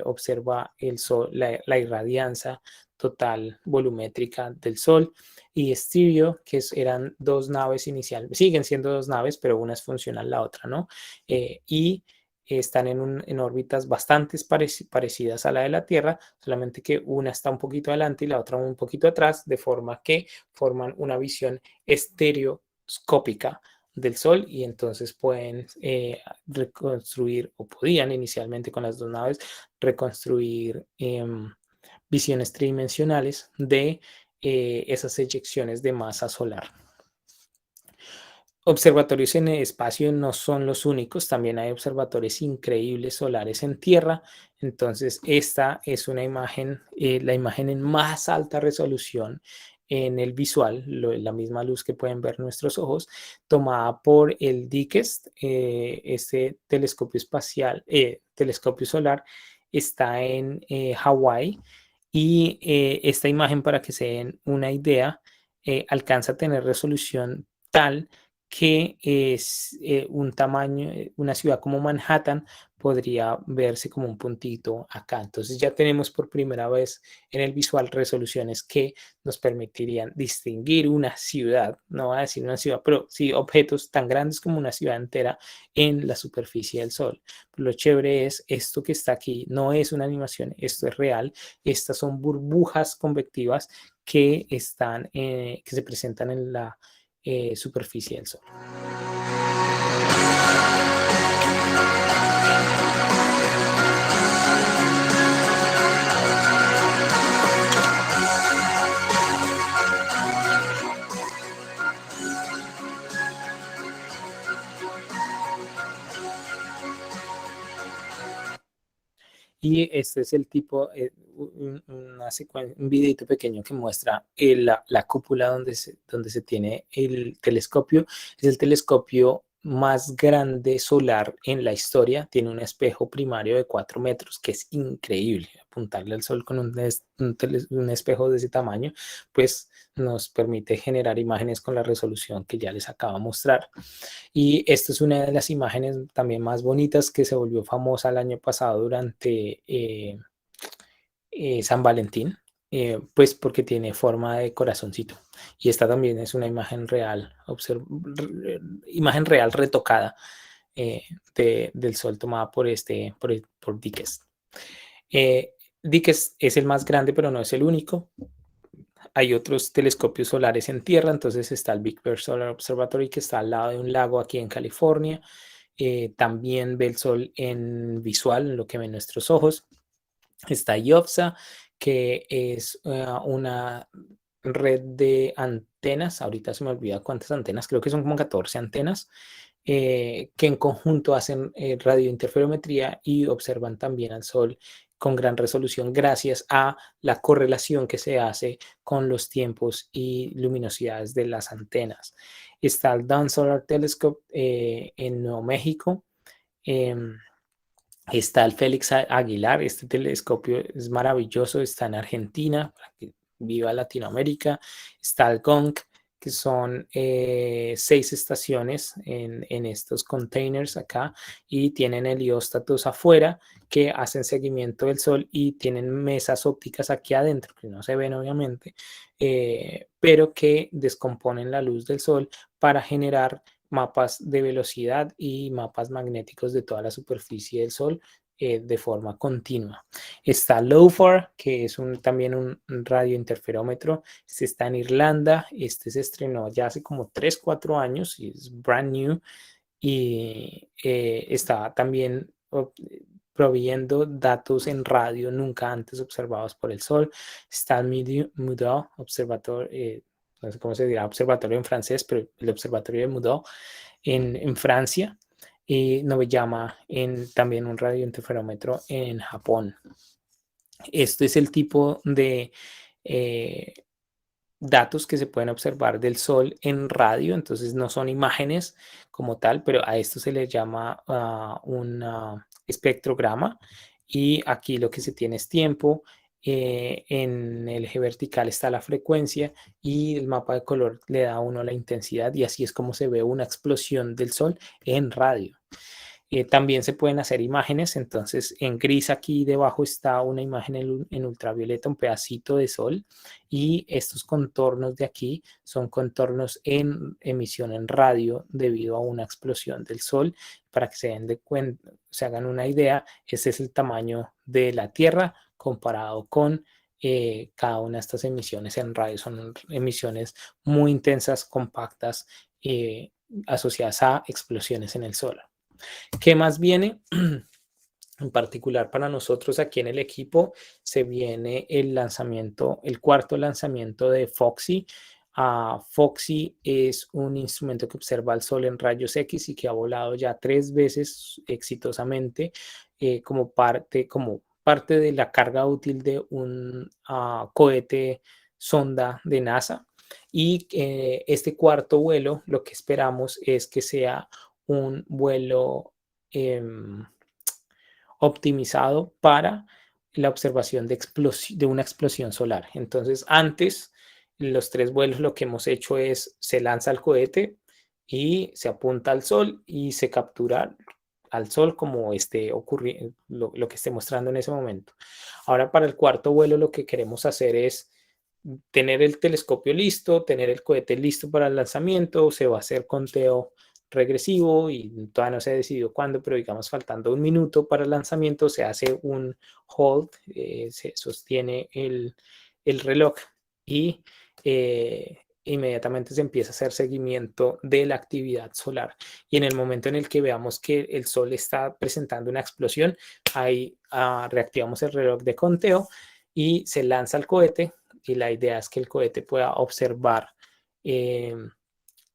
observa el sol, la irradianza total volumétrica del Sol. Y Stereo, que eran dos naves iniciales, siguen siendo dos naves, pero una es funcional, la otra no. Y están en órbitas bastante parecidas a la de la Tierra, solamente que una está un poquito adelante y la otra un poquito atrás, de forma que forman una visión estereoscópica del Sol, y entonces pueden reconstruir, o podían inicialmente con las dos naves, reconstruir visiones tridimensionales de esas eyecciones de masa solar. Observatorios en el espacio no son los únicos, también hay observatorios increíbles solares en Tierra. Entonces, esta es una imagen, la imagen en más alta resolución en el visual, la misma luz que pueden ver nuestros ojos, tomada por el DICEST, este telescopio espacial, telescopio solar, está en Hawái. Y esta imagen, para que se den una idea, alcanza a tener resolución tal que es un tamaño, una ciudad como Manhattan podría verse como un puntito acá. Entonces ya tenemos por primera vez en el visual resoluciones que nos permitirían distinguir una ciudad, no voy a decir una ciudad, pero sí objetos tan grandes como una ciudad entera en la superficie del Sol. Lo chévere es esto que está aquí, no es una animación, esto es real. Estas son burbujas convectivas que se presentan en la superficie del Sol. Y este es el tipo, un videito pequeño que muestra la cúpula donde se tiene el telescopio. Es el telescopio más grande solar en la historia. Tiene un espejo primario de 4 metros, que es increíble. Apuntarle al sol con un espejo de ese tamaño, pues nos permite generar imágenes con la resolución que ya les acabo de mostrar. Y esta es una de las imágenes también más bonitas que se volvió famosa el año pasado durante San Valentín, pues porque tiene forma de corazoncito. Y esta también es una imagen real, imagen real retocada del sol tomada por Dickes. Dickes es el más grande, pero no es el único. Hay otros telescopios solares en tierra, entonces está el Big Bear Solar Observatory, que está al lado de un lago aquí en California. También ve el sol en visual, en lo que ven nuestros ojos. Está IOPSA, que es una red de antenas. Ahorita se me olvida cuántas antenas, creo que son como 14 antenas, que en conjunto hacen radiointerferometría y observan también al sol con gran resolución gracias a la correlación que se hace con los tiempos y luminosidades de las antenas. Está el Dawn Solar Telescope en Nuevo México. Está el Félix Aguilar, este telescopio es maravilloso, está en Argentina, para que viva Latinoamérica. Está el GONC, que son 6 estaciones en estos containers acá, y tienen helióstatos afuera que hacen seguimiento del sol y tienen mesas ópticas aquí adentro, que no se ven obviamente, pero que descomponen la luz del sol para generar mapas de velocidad y mapas magnéticos de toda la superficie del Sol de forma continua. Está LOFAR, que es también un radiointerferómetro. Este está en Irlanda. Este se estrenó ya hace como 3, 4 años y es brand new. Y está también proveyendo datos en radio nunca antes observados por el Sol. Está el Meudon Observatorio, no sé cómo se dirá observatorio en francés, pero el observatorio de Meudon en Francia, y Noveyama también un radiointerferómetro en Japón. Este es el tipo de datos que se pueden observar del Sol en radio, entonces no son imágenes como tal, pero a esto se le llama un espectrograma, y aquí lo que se tiene es tiempo. En el eje vertical está la frecuencia y el mapa de color le da a uno la intensidad, y así es como se ve una explosión del Sol en radio. También se pueden hacer imágenes, entonces en gris aquí debajo está una imagen en ultravioleta, un pedacito de sol, y estos contornos de aquí son contornos en emisión en radio debido a una explosión del sol. Para que se hagan una idea, ese es el tamaño de la Tierra comparado con cada una de estas emisiones en radio. Son emisiones muy intensas, compactas, asociadas a explosiones en el sol. ¿Qué más viene? En particular para nosotros aquí en el equipo se viene el cuarto lanzamiento de FOXY. FOXY es un instrumento que observa el Sol en rayos X y que ha volado ya 3 veces exitosamente como parte de la carga útil de un cohete sonda de NASA. Y este cuarto vuelo, lo que esperamos es que sea un vuelo optimizado para la observación de una explosión solar. Entonces, antes, los 3 vuelos lo que hemos hecho es, se lanza el cohete y se apunta al Sol y se captura al Sol como esté ocurriendo, lo que esté mostrando en ese momento. Ahora, para el cuarto vuelo, lo que queremos hacer es tener el telescopio listo, tener el cohete listo para el lanzamiento. Se va a hacer conteo regresivo y todavía no se ha decidido cuándo, pero digamos faltando 1 minuto para el lanzamiento se hace un hold, se sostiene el reloj y inmediatamente se empieza a hacer seguimiento de la actividad solar, y en el momento en el que veamos que el Sol está presentando una explosión, ahí reactivamos el reloj de conteo y se lanza el cohete, y la idea es que el cohete pueda observar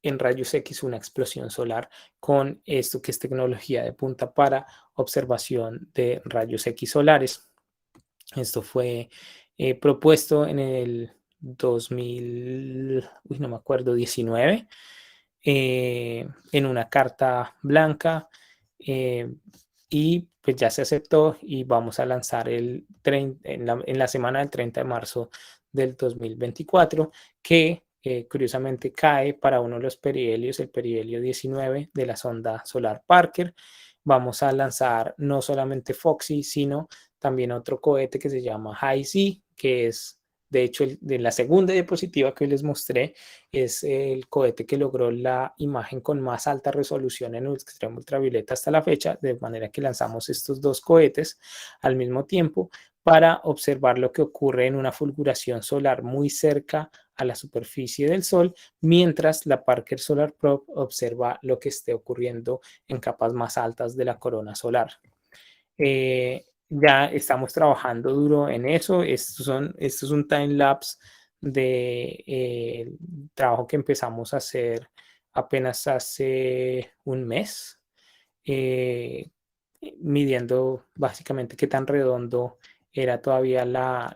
en rayos X una explosión solar con esto que es tecnología de punta para observación de rayos X solares. Esto fue propuesto en el 2000, no me acuerdo, 19, en una carta blanca, y pues ya se aceptó y vamos a lanzar en la semana del 30 de marzo del 2024, que curiosamente cae para uno de los perihelios, el perihelio 19 de la sonda solar Parker. Vamos a lanzar no solamente Foxy, sino también otro cohete que se llama HiZ, que es, de hecho, de la segunda diapositiva que hoy les mostré, es el cohete que logró la imagen con más alta resolución en el extremo ultravioleta hasta la fecha, de manera que lanzamos estos dos cohetes al mismo tiempo para observar lo que ocurre en una fulguración solar muy cerca a la superficie del Sol, mientras la Parker Solar Probe observa lo que esté ocurriendo en capas más altas de la corona solar. Ya estamos trabajando duro en eso. Esto es un time lapse de trabajo que empezamos a hacer apenas hace un mes, eh, midiendo básicamente qué tan redondo era todavía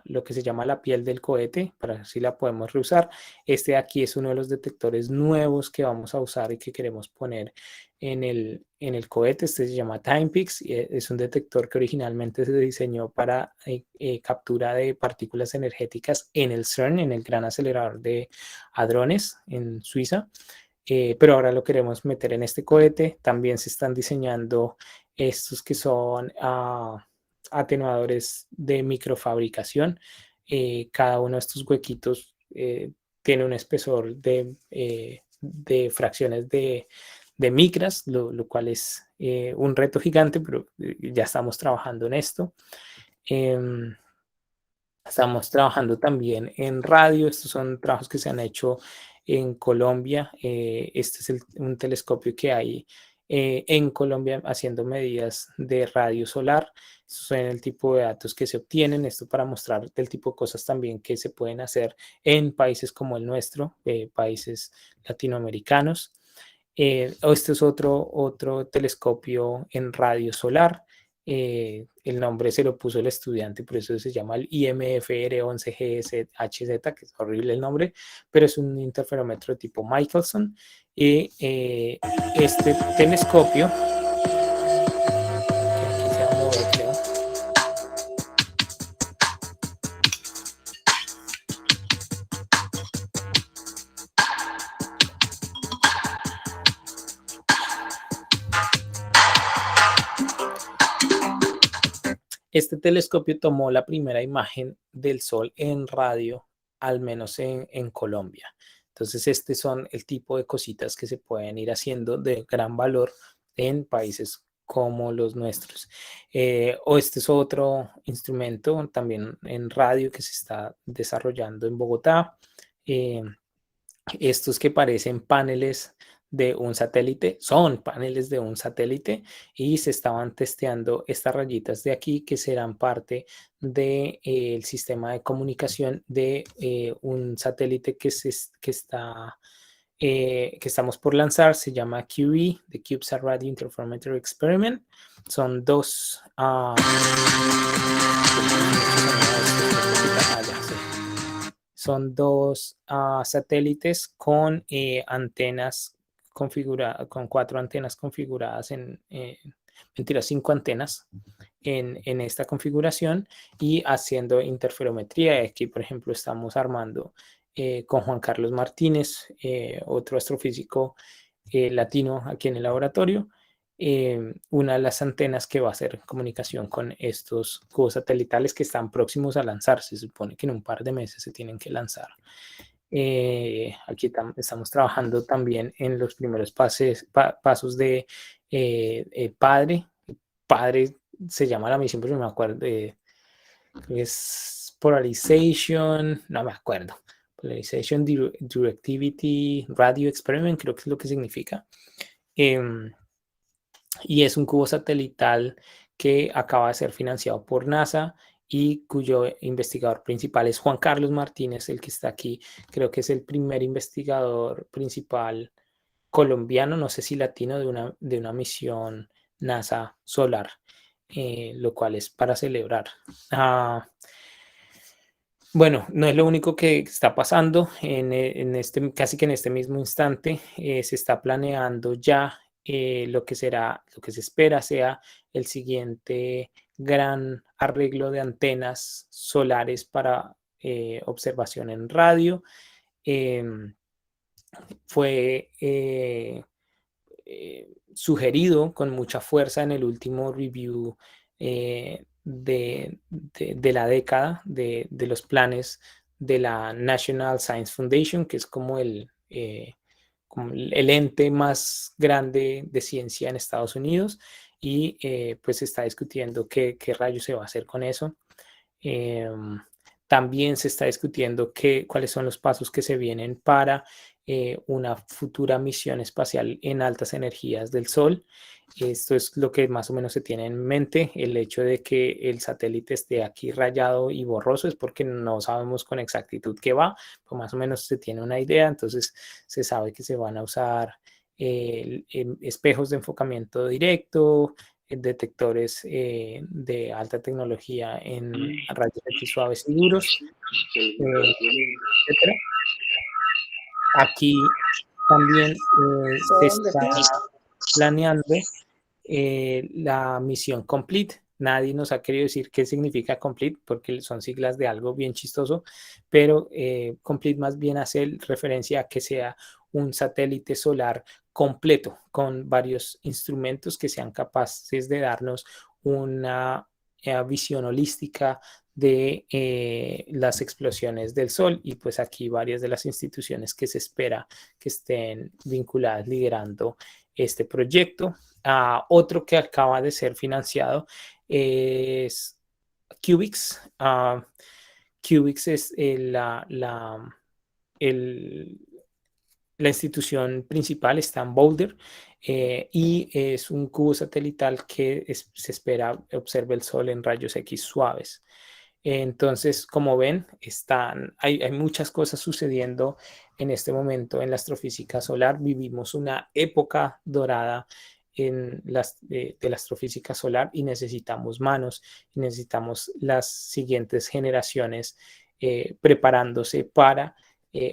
lo que se llama la piel del cohete, para ver si la podemos reusar. Este de aquí es uno de los detectores nuevos que vamos a usar y que queremos poner en el cohete. Este se llama TimePix, y es un detector que originalmente se diseñó para captura de partículas energéticas en el CERN, en el Gran Acelerador de Hadrones en Suiza. Pero ahora lo queremos meter en este cohete. También se están diseñando estos que son atenuadores de microfabricación. Cada uno de estos huequitos tiene un espesor de fracciones de micras, lo cual es un reto gigante, pero ya estamos trabajando en esto. Estamos trabajando también en radio. Estos son trabajos que se han hecho en Colombia. Este es un telescopio que hay en Colombia haciendo medidas de radio solar. Estos son el tipo de datos que se obtienen. Esto para mostrar el tipo de cosas también que se pueden hacer en países como el nuestro, países latinoamericanos. Este es otro telescopio en radio solar. El nombre se lo puso el estudiante, por eso se llama el IMFR11GSHZ, que es horrible el nombre, pero es un interferómetro tipo Michelson. Y este telescopio, que aquí se va a mover, creo. Este telescopio tomó la primera imagen del Sol en radio, al menos en Colombia. Entonces, estos son el tipo de cositas que se pueden ir haciendo de gran valor en países como los nuestros. O este es otro instrumento también en radio que se está desarrollando en Bogotá. Estos que parecen paneles de un satélite, son paneles de un satélite, y se estaban testeando estas rayitas de aquí que serán parte del sistema de comunicación de un satélite que estamos por lanzar. Se llama QE, the CubeSat Radio Interferometer Experiment. Son dos son dos satélites con antenas configuradas, con 4 antenas configuradas mentira, 5 antenas en esta configuración, y haciendo interferometría. Aquí, por ejemplo, estamos armando con Juan Carlos Martínez, otro astrofísico latino aquí en el laboratorio, una de las antenas que va a hacer comunicación con estos cubos satelitales que están próximos a lanzarse. Se supone que en un par de meses se tienen que lanzar. Aquí estamos trabajando también en los primeros pasos de Padre. Padre se llama la misión, pero no me acuerdo. Es Polarization, no me acuerdo. Polarization Directivity Radio Experiment, creo que es lo que significa. Y es un cubo satelital que acaba de ser financiado por NASA y cuyo investigador principal es Juan Carlos Martínez, el que está aquí. Creo que es el primer investigador principal colombiano, no sé si latino, de una misión NASA solar, lo cual es para celebrar. Bueno, no es lo único que está pasando. Casi que en este mismo instante se está planeando ya lo que será, lo que se espera sea el siguiente gran arreglo de antenas solares para observación en radio. Em, fue sugerido con mucha fuerza en el último review de la década de los planes de la National Science Foundation, que es como el ente más grande de ciencia en Estados Unidos, y pues se está discutiendo qué rayos se va a hacer con eso. También se está discutiendo cuáles son los pasos que se vienen para una futura misión espacial en altas energías del Sol. Esto es lo que más o menos se tiene en mente. El hecho de que el satélite esté aquí rayado y borroso es porque no sabemos con exactitud qué va, pero más o menos se tiene una idea. Entonces se sabe que se van a usar espejos de enfocamiento directo, detectores de alta tecnología en rayos X suaves y duros, etcétera. Aquí también se está planeando la misión Complete. Nadie nos ha querido decir qué significa Complete porque son siglas de algo bien chistoso, pero Complete más bien hace referencia a que sea un satélite solar completo con varios instrumentos que sean capaces de darnos una visión holística de las explosiones del Sol, y pues aquí varias de las instituciones que se espera que estén vinculadas liderando este proyecto. Otro que acaba de ser financiado es Cubix. Cubix es el, la institución principal, está en Boulder, y es un cubo satelital que se espera observe el Sol en rayos X suaves. Entonces, como ven, hay muchas cosas sucediendo en este momento en la astrofísica solar. Vivimos una época dorada de la astrofísica solar y necesitamos manos, y necesitamos las siguientes generaciones preparándose para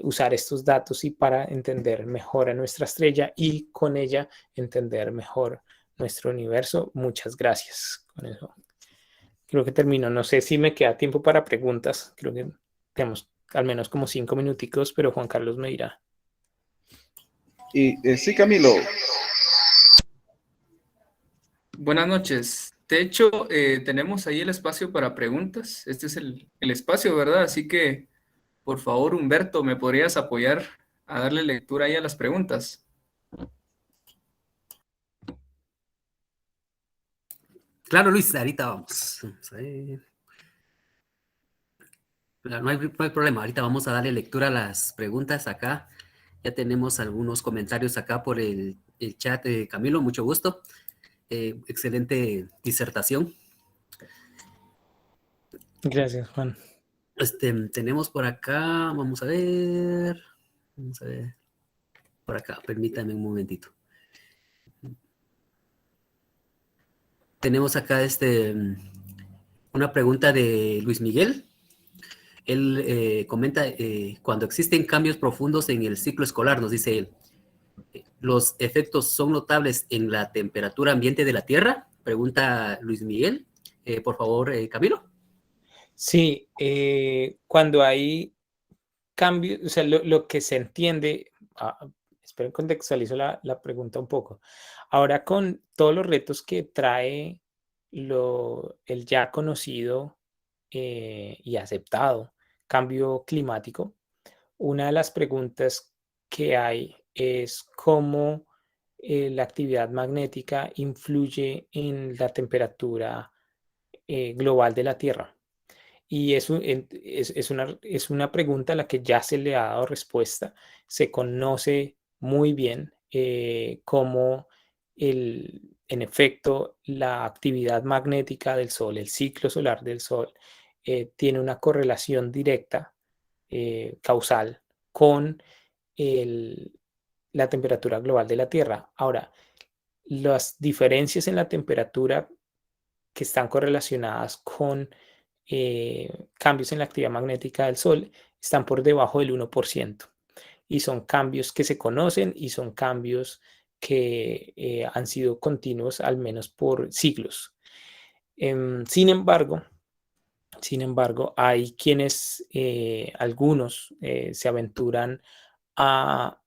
usar estos datos y para entender mejor a nuestra estrella y con ella entender mejor nuestro universo. Muchas gracias. Con eso creo que termino. No sé si me queda tiempo para preguntas. Creo que tenemos al menos como 5 minuticos, pero Juan Carlos me dirá. Y sí, Camilo. Buenas noches. De hecho, tenemos ahí el espacio para preguntas. Este es el espacio, ¿verdad? Así que, por favor, Humberto, ¿me podrías apoyar a darle lectura ahí a las preguntas? Claro, Luis, ahorita vamos. Vamos a ver. No hay problema, ahorita vamos a darle lectura a las preguntas acá. Ya tenemos algunos comentarios acá por el chat de Camilo, mucho gusto. Excelente disertación. Gracias, Juan. Tenemos por acá, vamos a ver. Por acá, permítanme un momentito. Tenemos acá una pregunta de Luis Miguel. Él comenta, cuando existen cambios profundos en el ciclo escolar, nos dice él, ¿los efectos son notables en la temperatura ambiente de la Tierra? Pregunta Luis Miguel. Por favor, Camilo. Sí, cuando hay cambios, o sea, lo que se entiende, espero contextualizo la pregunta un poco. Ahora, con todos los retos que trae el ya conocido y aceptado cambio climático, una de las preguntas que hay es cómo la actividad magnética influye en la temperatura global de la Tierra. Y es una pregunta a la que ya se le ha dado respuesta. Se conoce muy bien cómo en efecto la actividad magnética del Sol, el ciclo solar del Sol, tiene una correlación directa, causal, con la temperatura global de la Tierra. Ahora, las diferencias en la temperatura que están correlacionadas con cambios en la actividad magnética del Sol están por debajo del 1%. Y son cambios que se conocen y son cambios que han sido continuos al menos por siglos. Sin embargo, hay quienes, algunos, se aventuran a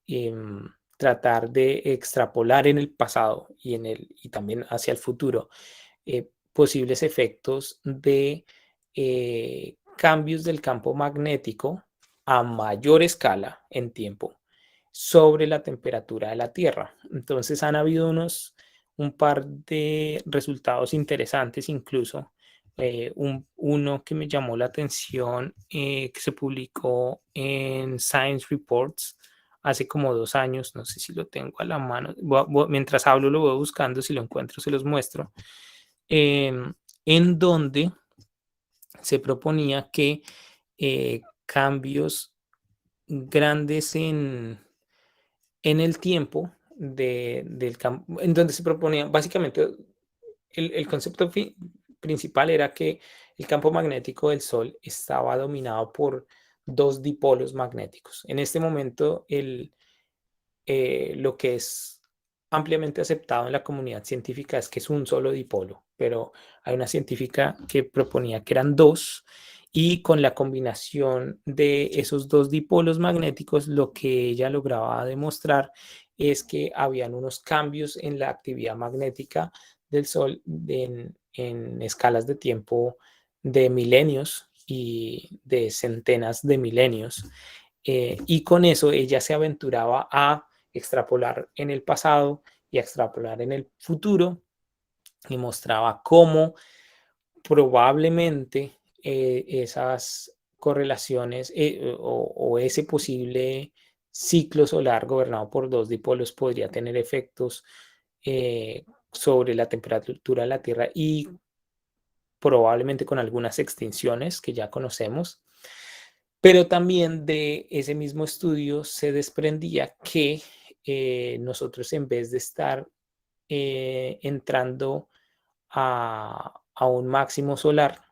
tratar de extrapolar en el pasado y también hacia el futuro posibles efectos de cambios del campo magnético a mayor escala en tiempo sobre la temperatura de la Tierra. Entonces han habido un par de resultados interesantes incluso. Uno que me llamó la atención, que se publicó en Science Reports hace como 2 años, no sé si lo tengo a la mano, mientras hablo lo voy buscando, si lo encuentro se los muestro, en donde se proponía que cambios grandes en el tiempo del campo, en donde se proponía básicamente el concepto principal era que el campo magnético del Sol estaba dominado por 2 dipolos magnéticos. En este momento, lo que es ampliamente aceptado en la comunidad científica es que es un solo dipolo, pero hay una científica que proponía que eran 2 y con la combinación de esos 2 dipolos magnéticos lo que ella lograba demostrar es que habían unos cambios en la actividad magnética del Sol en escalas de tiempo de milenios y de centenas de milenios. Y con eso ella se aventuraba a extrapolar en el pasado y a extrapolar en el futuro y mostraba cómo probablemente esas correlaciones o ese posible ciclo solar gobernado por 2 dipolos podría tener efectos sobre la temperatura de la Tierra y probablemente con algunas extinciones que ya conocemos. Pero también de ese mismo estudio se desprendía que nosotros, en vez de estar entrando a un máximo solar,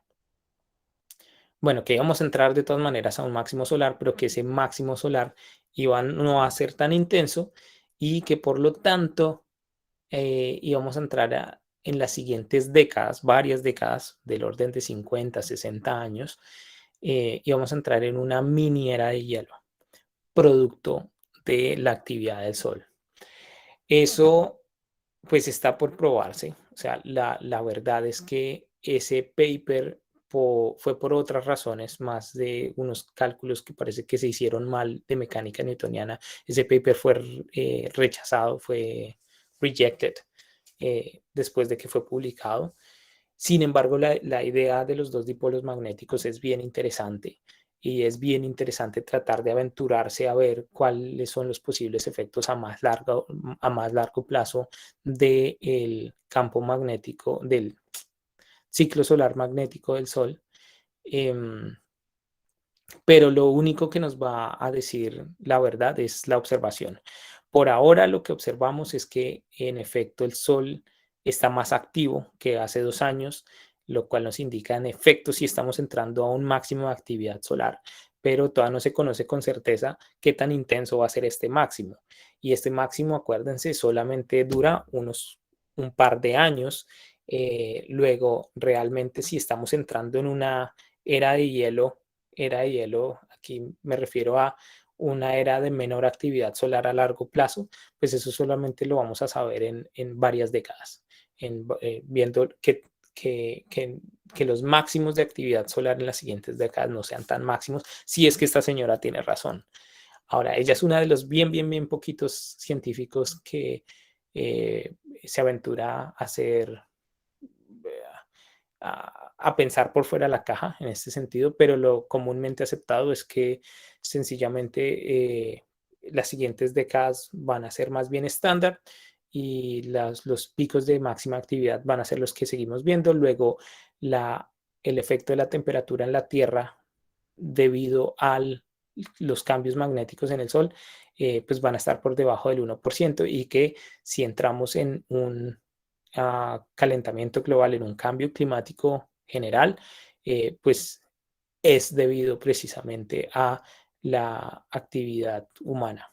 bueno, que íbamos a entrar de todas maneras a un máximo solar, pero que ese máximo solar iba no a ser tan intenso y que por lo tanto íbamos a entrar en las siguientes décadas, varias décadas del orden de 50, 60 años, íbamos a entrar en una mini era de hielo, producto de la actividad del Sol. Eso pues está por probarse. O sea, la verdad es que ese paper fue por otras razones, más de unos cálculos que parece que se hicieron mal de mecánica newtoniana. Ese paper fue rechazado, fue rejected después de que fue publicado. Sin embargo, la idea de los 2 dipolos magnéticos es bien interesante y es bien interesante tratar de aventurarse a ver cuáles son los posibles efectos a más largo plazo del campo magnético, del ciclo solar magnético del Sol. Pero lo único que nos va a decir la verdad es la observación. Por ahora lo que observamos es que en efecto el Sol está más activo que hace 2 años, lo cual nos indica en efecto si estamos entrando a un máximo de actividad solar, pero todavía no se conoce con certeza qué tan intenso va a ser este máximo. Y este máximo, acuérdense, solamente dura un par de años. Luego, realmente si estamos entrando en una era de hielo, aquí me refiero a una era de menor actividad solar a largo plazo, pues eso solamente lo vamos a saber en varias décadas, viendo que los máximos de actividad solar en las siguientes décadas no sean tan máximos, si es que esta señora tiene razón. Ahora, ella es una de los bien poquitos científicos que se aventura a hacer, a pensar por fuera de la caja en este sentido, pero lo comúnmente aceptado es que sencillamente las siguientes décadas van a ser más bien estándar y los picos de máxima actividad van a ser los que seguimos viendo. Luego, el efecto de la temperatura en la Tierra debido al los cambios magnéticos en el Sol pues van a estar por debajo del 1% y que si entramos en un calentamiento global, en un cambio climático general, pues es debido precisamente a la actividad humana.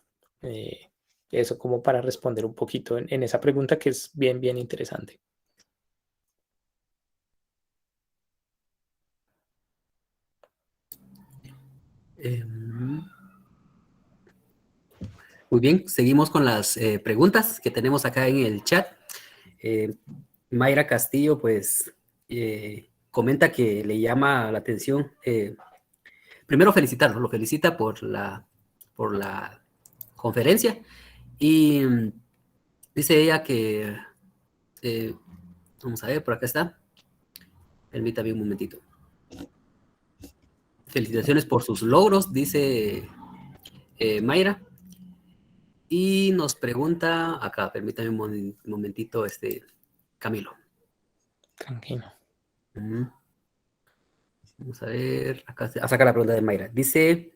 Eso como para responder un poquito en esa pregunta que es bien, bien interesante. Muy bien, seguimos con las preguntas que tenemos acá en el chat. Mayra Castillo, pues, comenta que le llama la atención. Primero felicitarlo, lo felicita por la conferencia y dice ella que, vamos a ver, por acá está. Permítame un momentito. Felicitaciones por sus logros, dice Mayra. Y nos pregunta, acá, permítame un momentito, Camilo. Tranquilo. Vamos a ver, acá saca la pregunta de Mayra. Dice,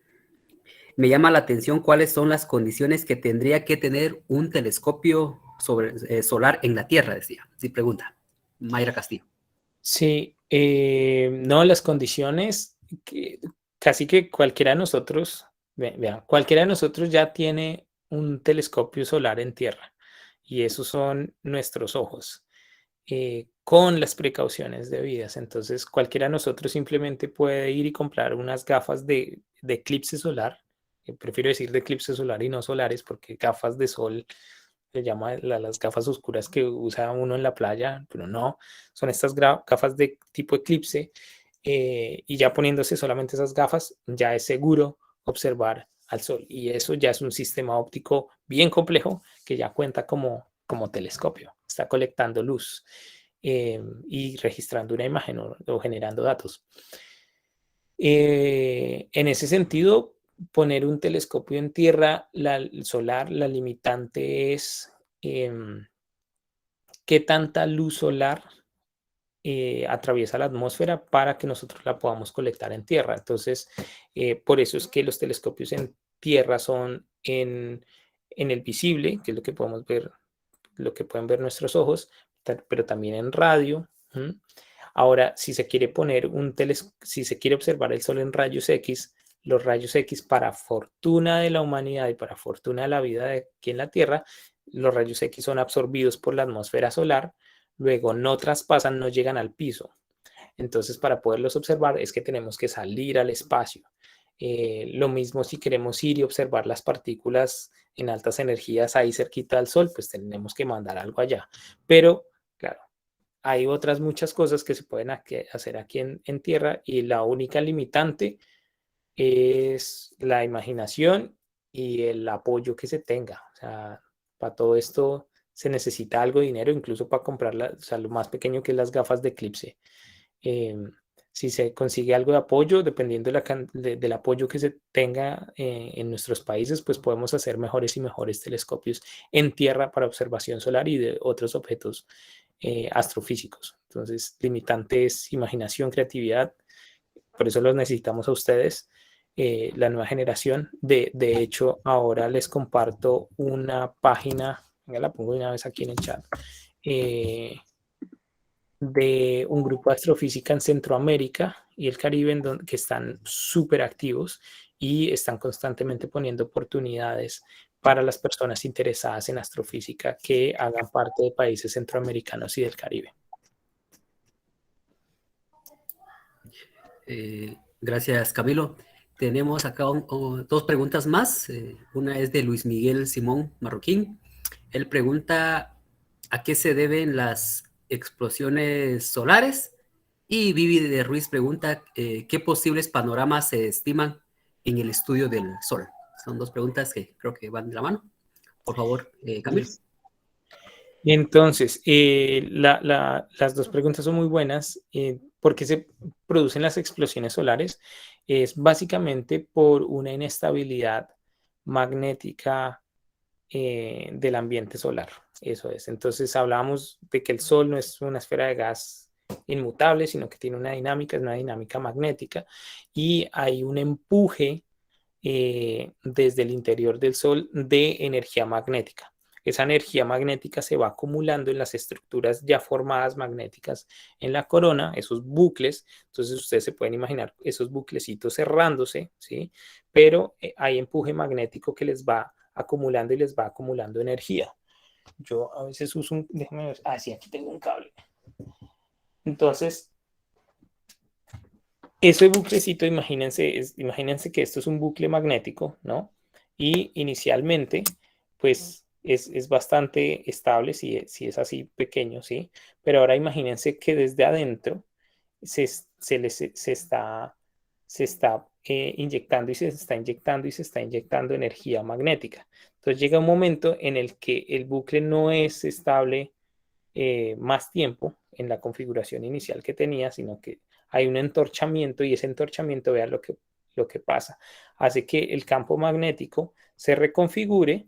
me llama la atención cuáles son las condiciones que tendría que tener un telescopio solar en la Tierra, decía. Sí, pregunta. Mayra Castillo. Sí, no, las condiciones, que casi que cualquiera de nosotros, vean, cualquiera de nosotros ya tiene un telescopio solar en Tierra y esos son nuestros ojos, con las precauciones debidas. Entonces, cualquiera de nosotros simplemente puede ir y comprar unas gafas de eclipse solar. Prefiero decir de eclipse solar y no solares porque gafas de sol se llama las gafas oscuras que usa uno en la playa, pero no, son estas gafas de tipo eclipse, y ya poniéndose solamente esas gafas ya es seguro observar al sol, y eso ya es un sistema óptico bien complejo que ya cuenta como telescopio, está colectando luz y registrando una imagen o generando datos. En ese sentido, poner un telescopio en tierra solar, la limitante es qué tanta luz solar atraviesa la atmósfera para que nosotros la podamos colectar en tierra. Entonces, por eso es que los telescopios en tierra son en el visible, que es lo que podemos ver, lo que pueden ver nuestros ojos, pero también en radio. Ahora, si se quiere poner si se quiere observar el Sol en rayos X, los rayos X, para fortuna de la humanidad y para fortuna de la vida de aquí en la Tierra, los rayos X son absorbidos por la atmósfera solar, luego no traspasan, no llegan al piso. Entonces, para poderlos observar es que tenemos que salir al espacio. Lo mismo si queremos ir y observar las partículas en altas energías ahí cerquita del Sol, pues tenemos que mandar algo allá. Pero, claro, hay otras muchas cosas que se pueden hacer aquí en tierra y la única limitante es la imaginación y el apoyo que se tenga. O sea, para todo esto se necesita algo de dinero, incluso para comprarla, o sea, lo más pequeño que es las gafas de eclipse. Si se consigue algo de apoyo, dependiendo del apoyo que se tenga en nuestros países, pues podemos hacer mejores y mejores telescopios en tierra para observación solar y de otros objetos astrofísicos. Entonces, limitantes, imaginación, creatividad, por eso los necesitamos a ustedes, la nueva generación. De hecho, ahora les comparto una página, ya la pongo una vez aquí en el chat, de un grupo de astrofísica en Centroamérica y el Caribe, que están súper activos y están constantemente poniendo oportunidades para las personas interesadas en astrofísica que hagan parte de países centroamericanos y del Caribe. Gracias, Camilo. Tenemos acá dos preguntas más. Una es de Luis Miguel Simón Marroquín. Él pregunta a qué se deben las explosiones solares, y Vivi de Ruiz pregunta qué posibles panoramas se estiman en el estudio del Sol. Son dos preguntas que creo que van de la mano. Por favor, Camilo. Entonces, las dos preguntas son muy buenas. ¿Por qué se producen las explosiones solares? Es básicamente por una inestabilidad magnética del ambiente solar. Eso es. Entonces, hablábamos de que el Sol no es una esfera de gas inmutable, sino que tiene una dinámica, es una dinámica magnética, y hay un empuje desde el interior del Sol de energía magnética. Esa energía magnética se va acumulando en las estructuras ya formadas magnéticas en la corona, esos bucles. Entonces ustedes se pueden imaginar esos buclecitos cerrándose, ¿sí? Pero hay empuje magnético que les va acumulando y les va acumulando energía. Yo a veces uso un, déjame ver, sí, aquí tengo un cable. Entonces, ese buclecito, imagínense que esto es un bucle magnético, ¿no? Y inicialmente, pues es bastante estable si es así pequeño, ¿sí? Pero ahora imagínense que desde adentro se está inyectando y se está inyectando y se está inyectando energía magnética. Entonces llega un momento en el que el bucle no es estable más tiempo en la configuración inicial que tenía, sino que hay un entorchamiento y ese entorchamiento, vean lo que pasa, hace que el campo magnético se reconfigure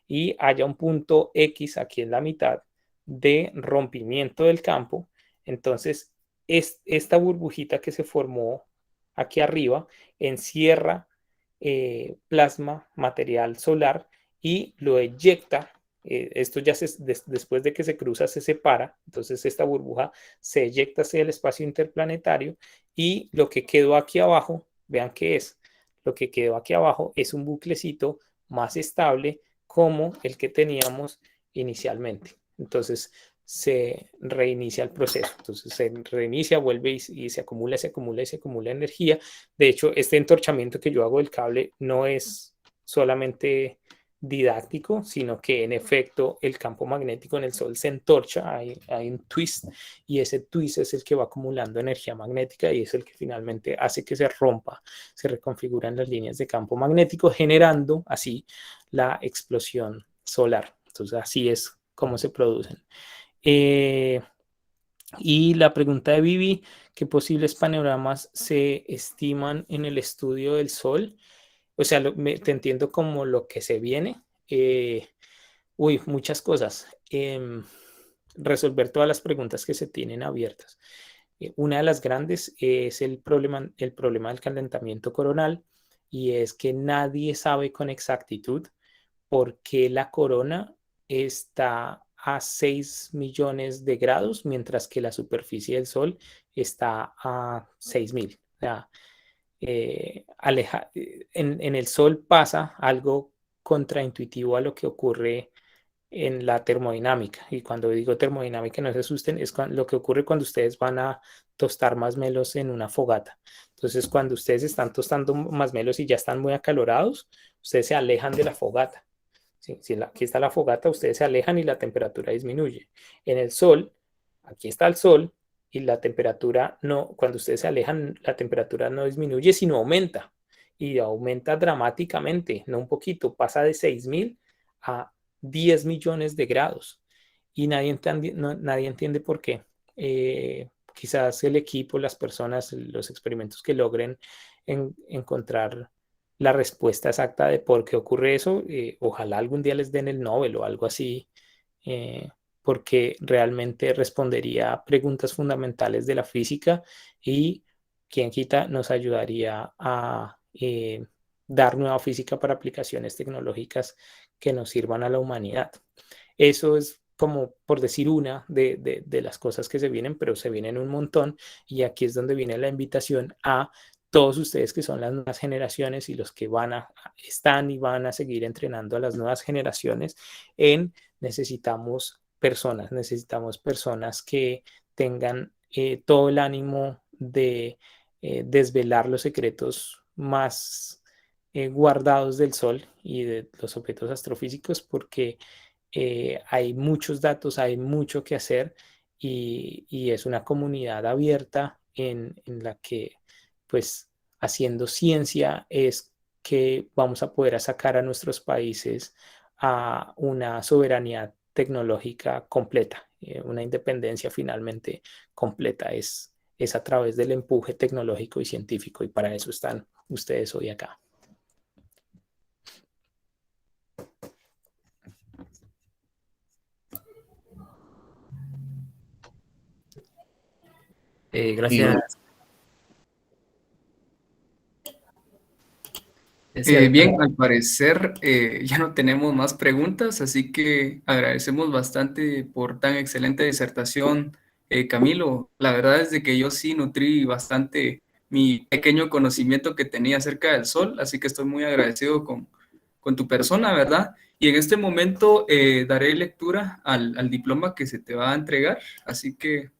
y haya un punto X aquí en la mitad de rompimiento del campo. Entonces, esta burbujita que se formó aquí arriba encierra plasma material solar y lo eyecta. Esto ya después de que se cruza se separa, entonces esta burbuja se eyecta hacia el espacio interplanetario y lo que quedó aquí abajo, vean qué es, lo que quedó aquí abajo es un buclecito más estable como el que teníamos inicialmente. Entonces se reinicia el proceso, entonces se reinicia, vuelve y se acumula, se acumula y se acumula energía. De hecho, este entorchamiento que yo hago del cable no es solamente didáctico, sino que en efecto el campo magnético en el Sol se entorcha, hay un twist y ese twist es el que va acumulando energía magnética y es el que finalmente hace que se rompa, se reconfiguran las líneas de campo magnético, generando así la explosión solar. Entonces así es como se producen. Y la pregunta de Vivi, ¿qué posibles panoramas se estiman en el estudio del Sol? O sea, te entiendo como lo que se viene. Muchas cosas. Resolver todas las preguntas que se tienen abiertas. Una de las grandes es el problema del calentamiento coronal y es que nadie sabe con exactitud por qué la corona está a 6 millones de grados, mientras que la superficie del Sol está a 6.000. O sea, en el Sol pasa algo contraintuitivo a lo que ocurre en la termodinámica. Y cuando digo termodinámica, no se asusten, es lo que ocurre cuando ustedes van a tostar masmelos en una fogata. Entonces, cuando ustedes están tostando masmelos y ya están muy acalorados, ustedes se alejan de la fogata. ¿Sí? Si aquí está la fogata, ustedes se alejan y la temperatura disminuye. En el Sol, aquí está el Sol y la temperatura no, cuando ustedes se alejan, la temperatura no disminuye, sino aumenta. Y aumenta dramáticamente, no un poquito, pasa de 6.000 a 10 millones de grados. Y nadie entiende por qué. Quizás el equipo, las personas, los experimentos que logren encontrar la respuesta exacta de por qué ocurre eso, ojalá algún día les den el Nobel o algo así, eh, porque realmente respondería a preguntas fundamentales de la física y quien quita nos ayudaría a dar nueva física para aplicaciones tecnológicas que nos sirvan a la humanidad. Eso es como por decir una de las cosas que se vienen, pero se vienen un montón y aquí es donde viene la invitación a todos ustedes que son las nuevas generaciones y los que están y van a seguir entrenando a las nuevas generaciones necesitamos personas que tengan todo el ánimo de desvelar los secretos más guardados del Sol y de los objetos astrofísicos porque hay muchos datos, hay mucho que hacer y es una comunidad abierta en la que pues haciendo ciencia es que vamos a poder sacar a nuestros países a una soberanía tecnológica completa, una independencia finalmente completa. Es a través del empuje tecnológico y científico y para eso están ustedes hoy acá. Gracias. Es cierto. Bien, al parecer ya no tenemos más preguntas, así que agradecemos bastante por tan excelente disertación, Camilo. La verdad es de que yo sí nutrí bastante mi pequeño conocimiento que tenía acerca del sol, así que estoy muy agradecido con tu persona, ¿verdad? Y en este momento daré lectura al diploma que se te va a entregar, así que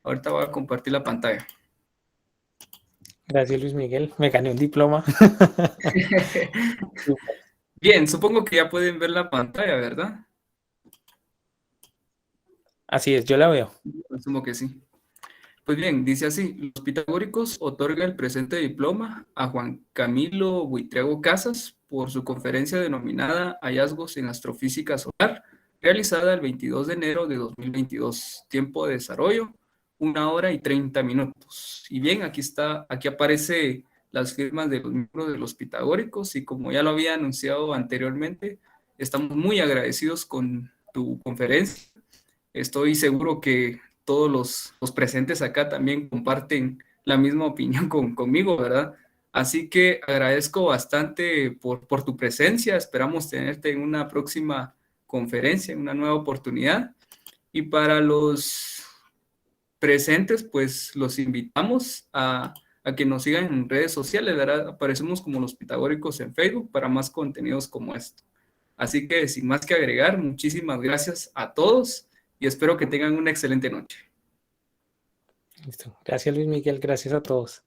ahorita voy a compartir la pantalla. Gracias, Luis Miguel. Me gané un diploma. Bien, supongo que ya pueden ver la pantalla, ¿verdad? Así es, yo la veo. Asumo que sí. Pues bien, dice así: los pitagóricos otorga el presente diploma a Juan Camilo Buitriago Casas por su conferencia denominada Hallazgos en Astrofísica Solar, realizada el 22 de enero de 2022. Tiempo de desarrollo, 1 hora y 30 minutos. Y bien, aquí aparece las firmas de los miembros de los pitagóricos, y como ya lo había anunciado anteriormente, estamos muy agradecidos con tu conferencia. Estoy seguro que todos los presentes acá también comparten la misma opinión conmigo, ¿verdad? Así que agradezco bastante por tu presencia. Esperamos tenerte en una próxima conferencia, en una nueva oportunidad. Y para los presentes, pues los invitamos a que nos sigan en redes sociales, ¿verdad? Aparecemos como Los Pitagóricos en Facebook para más contenidos como esto. Así que sin más que agregar, muchísimas gracias a todos y espero que tengan una excelente noche. Listo. Gracias, Luis Miguel. Gracias a todos.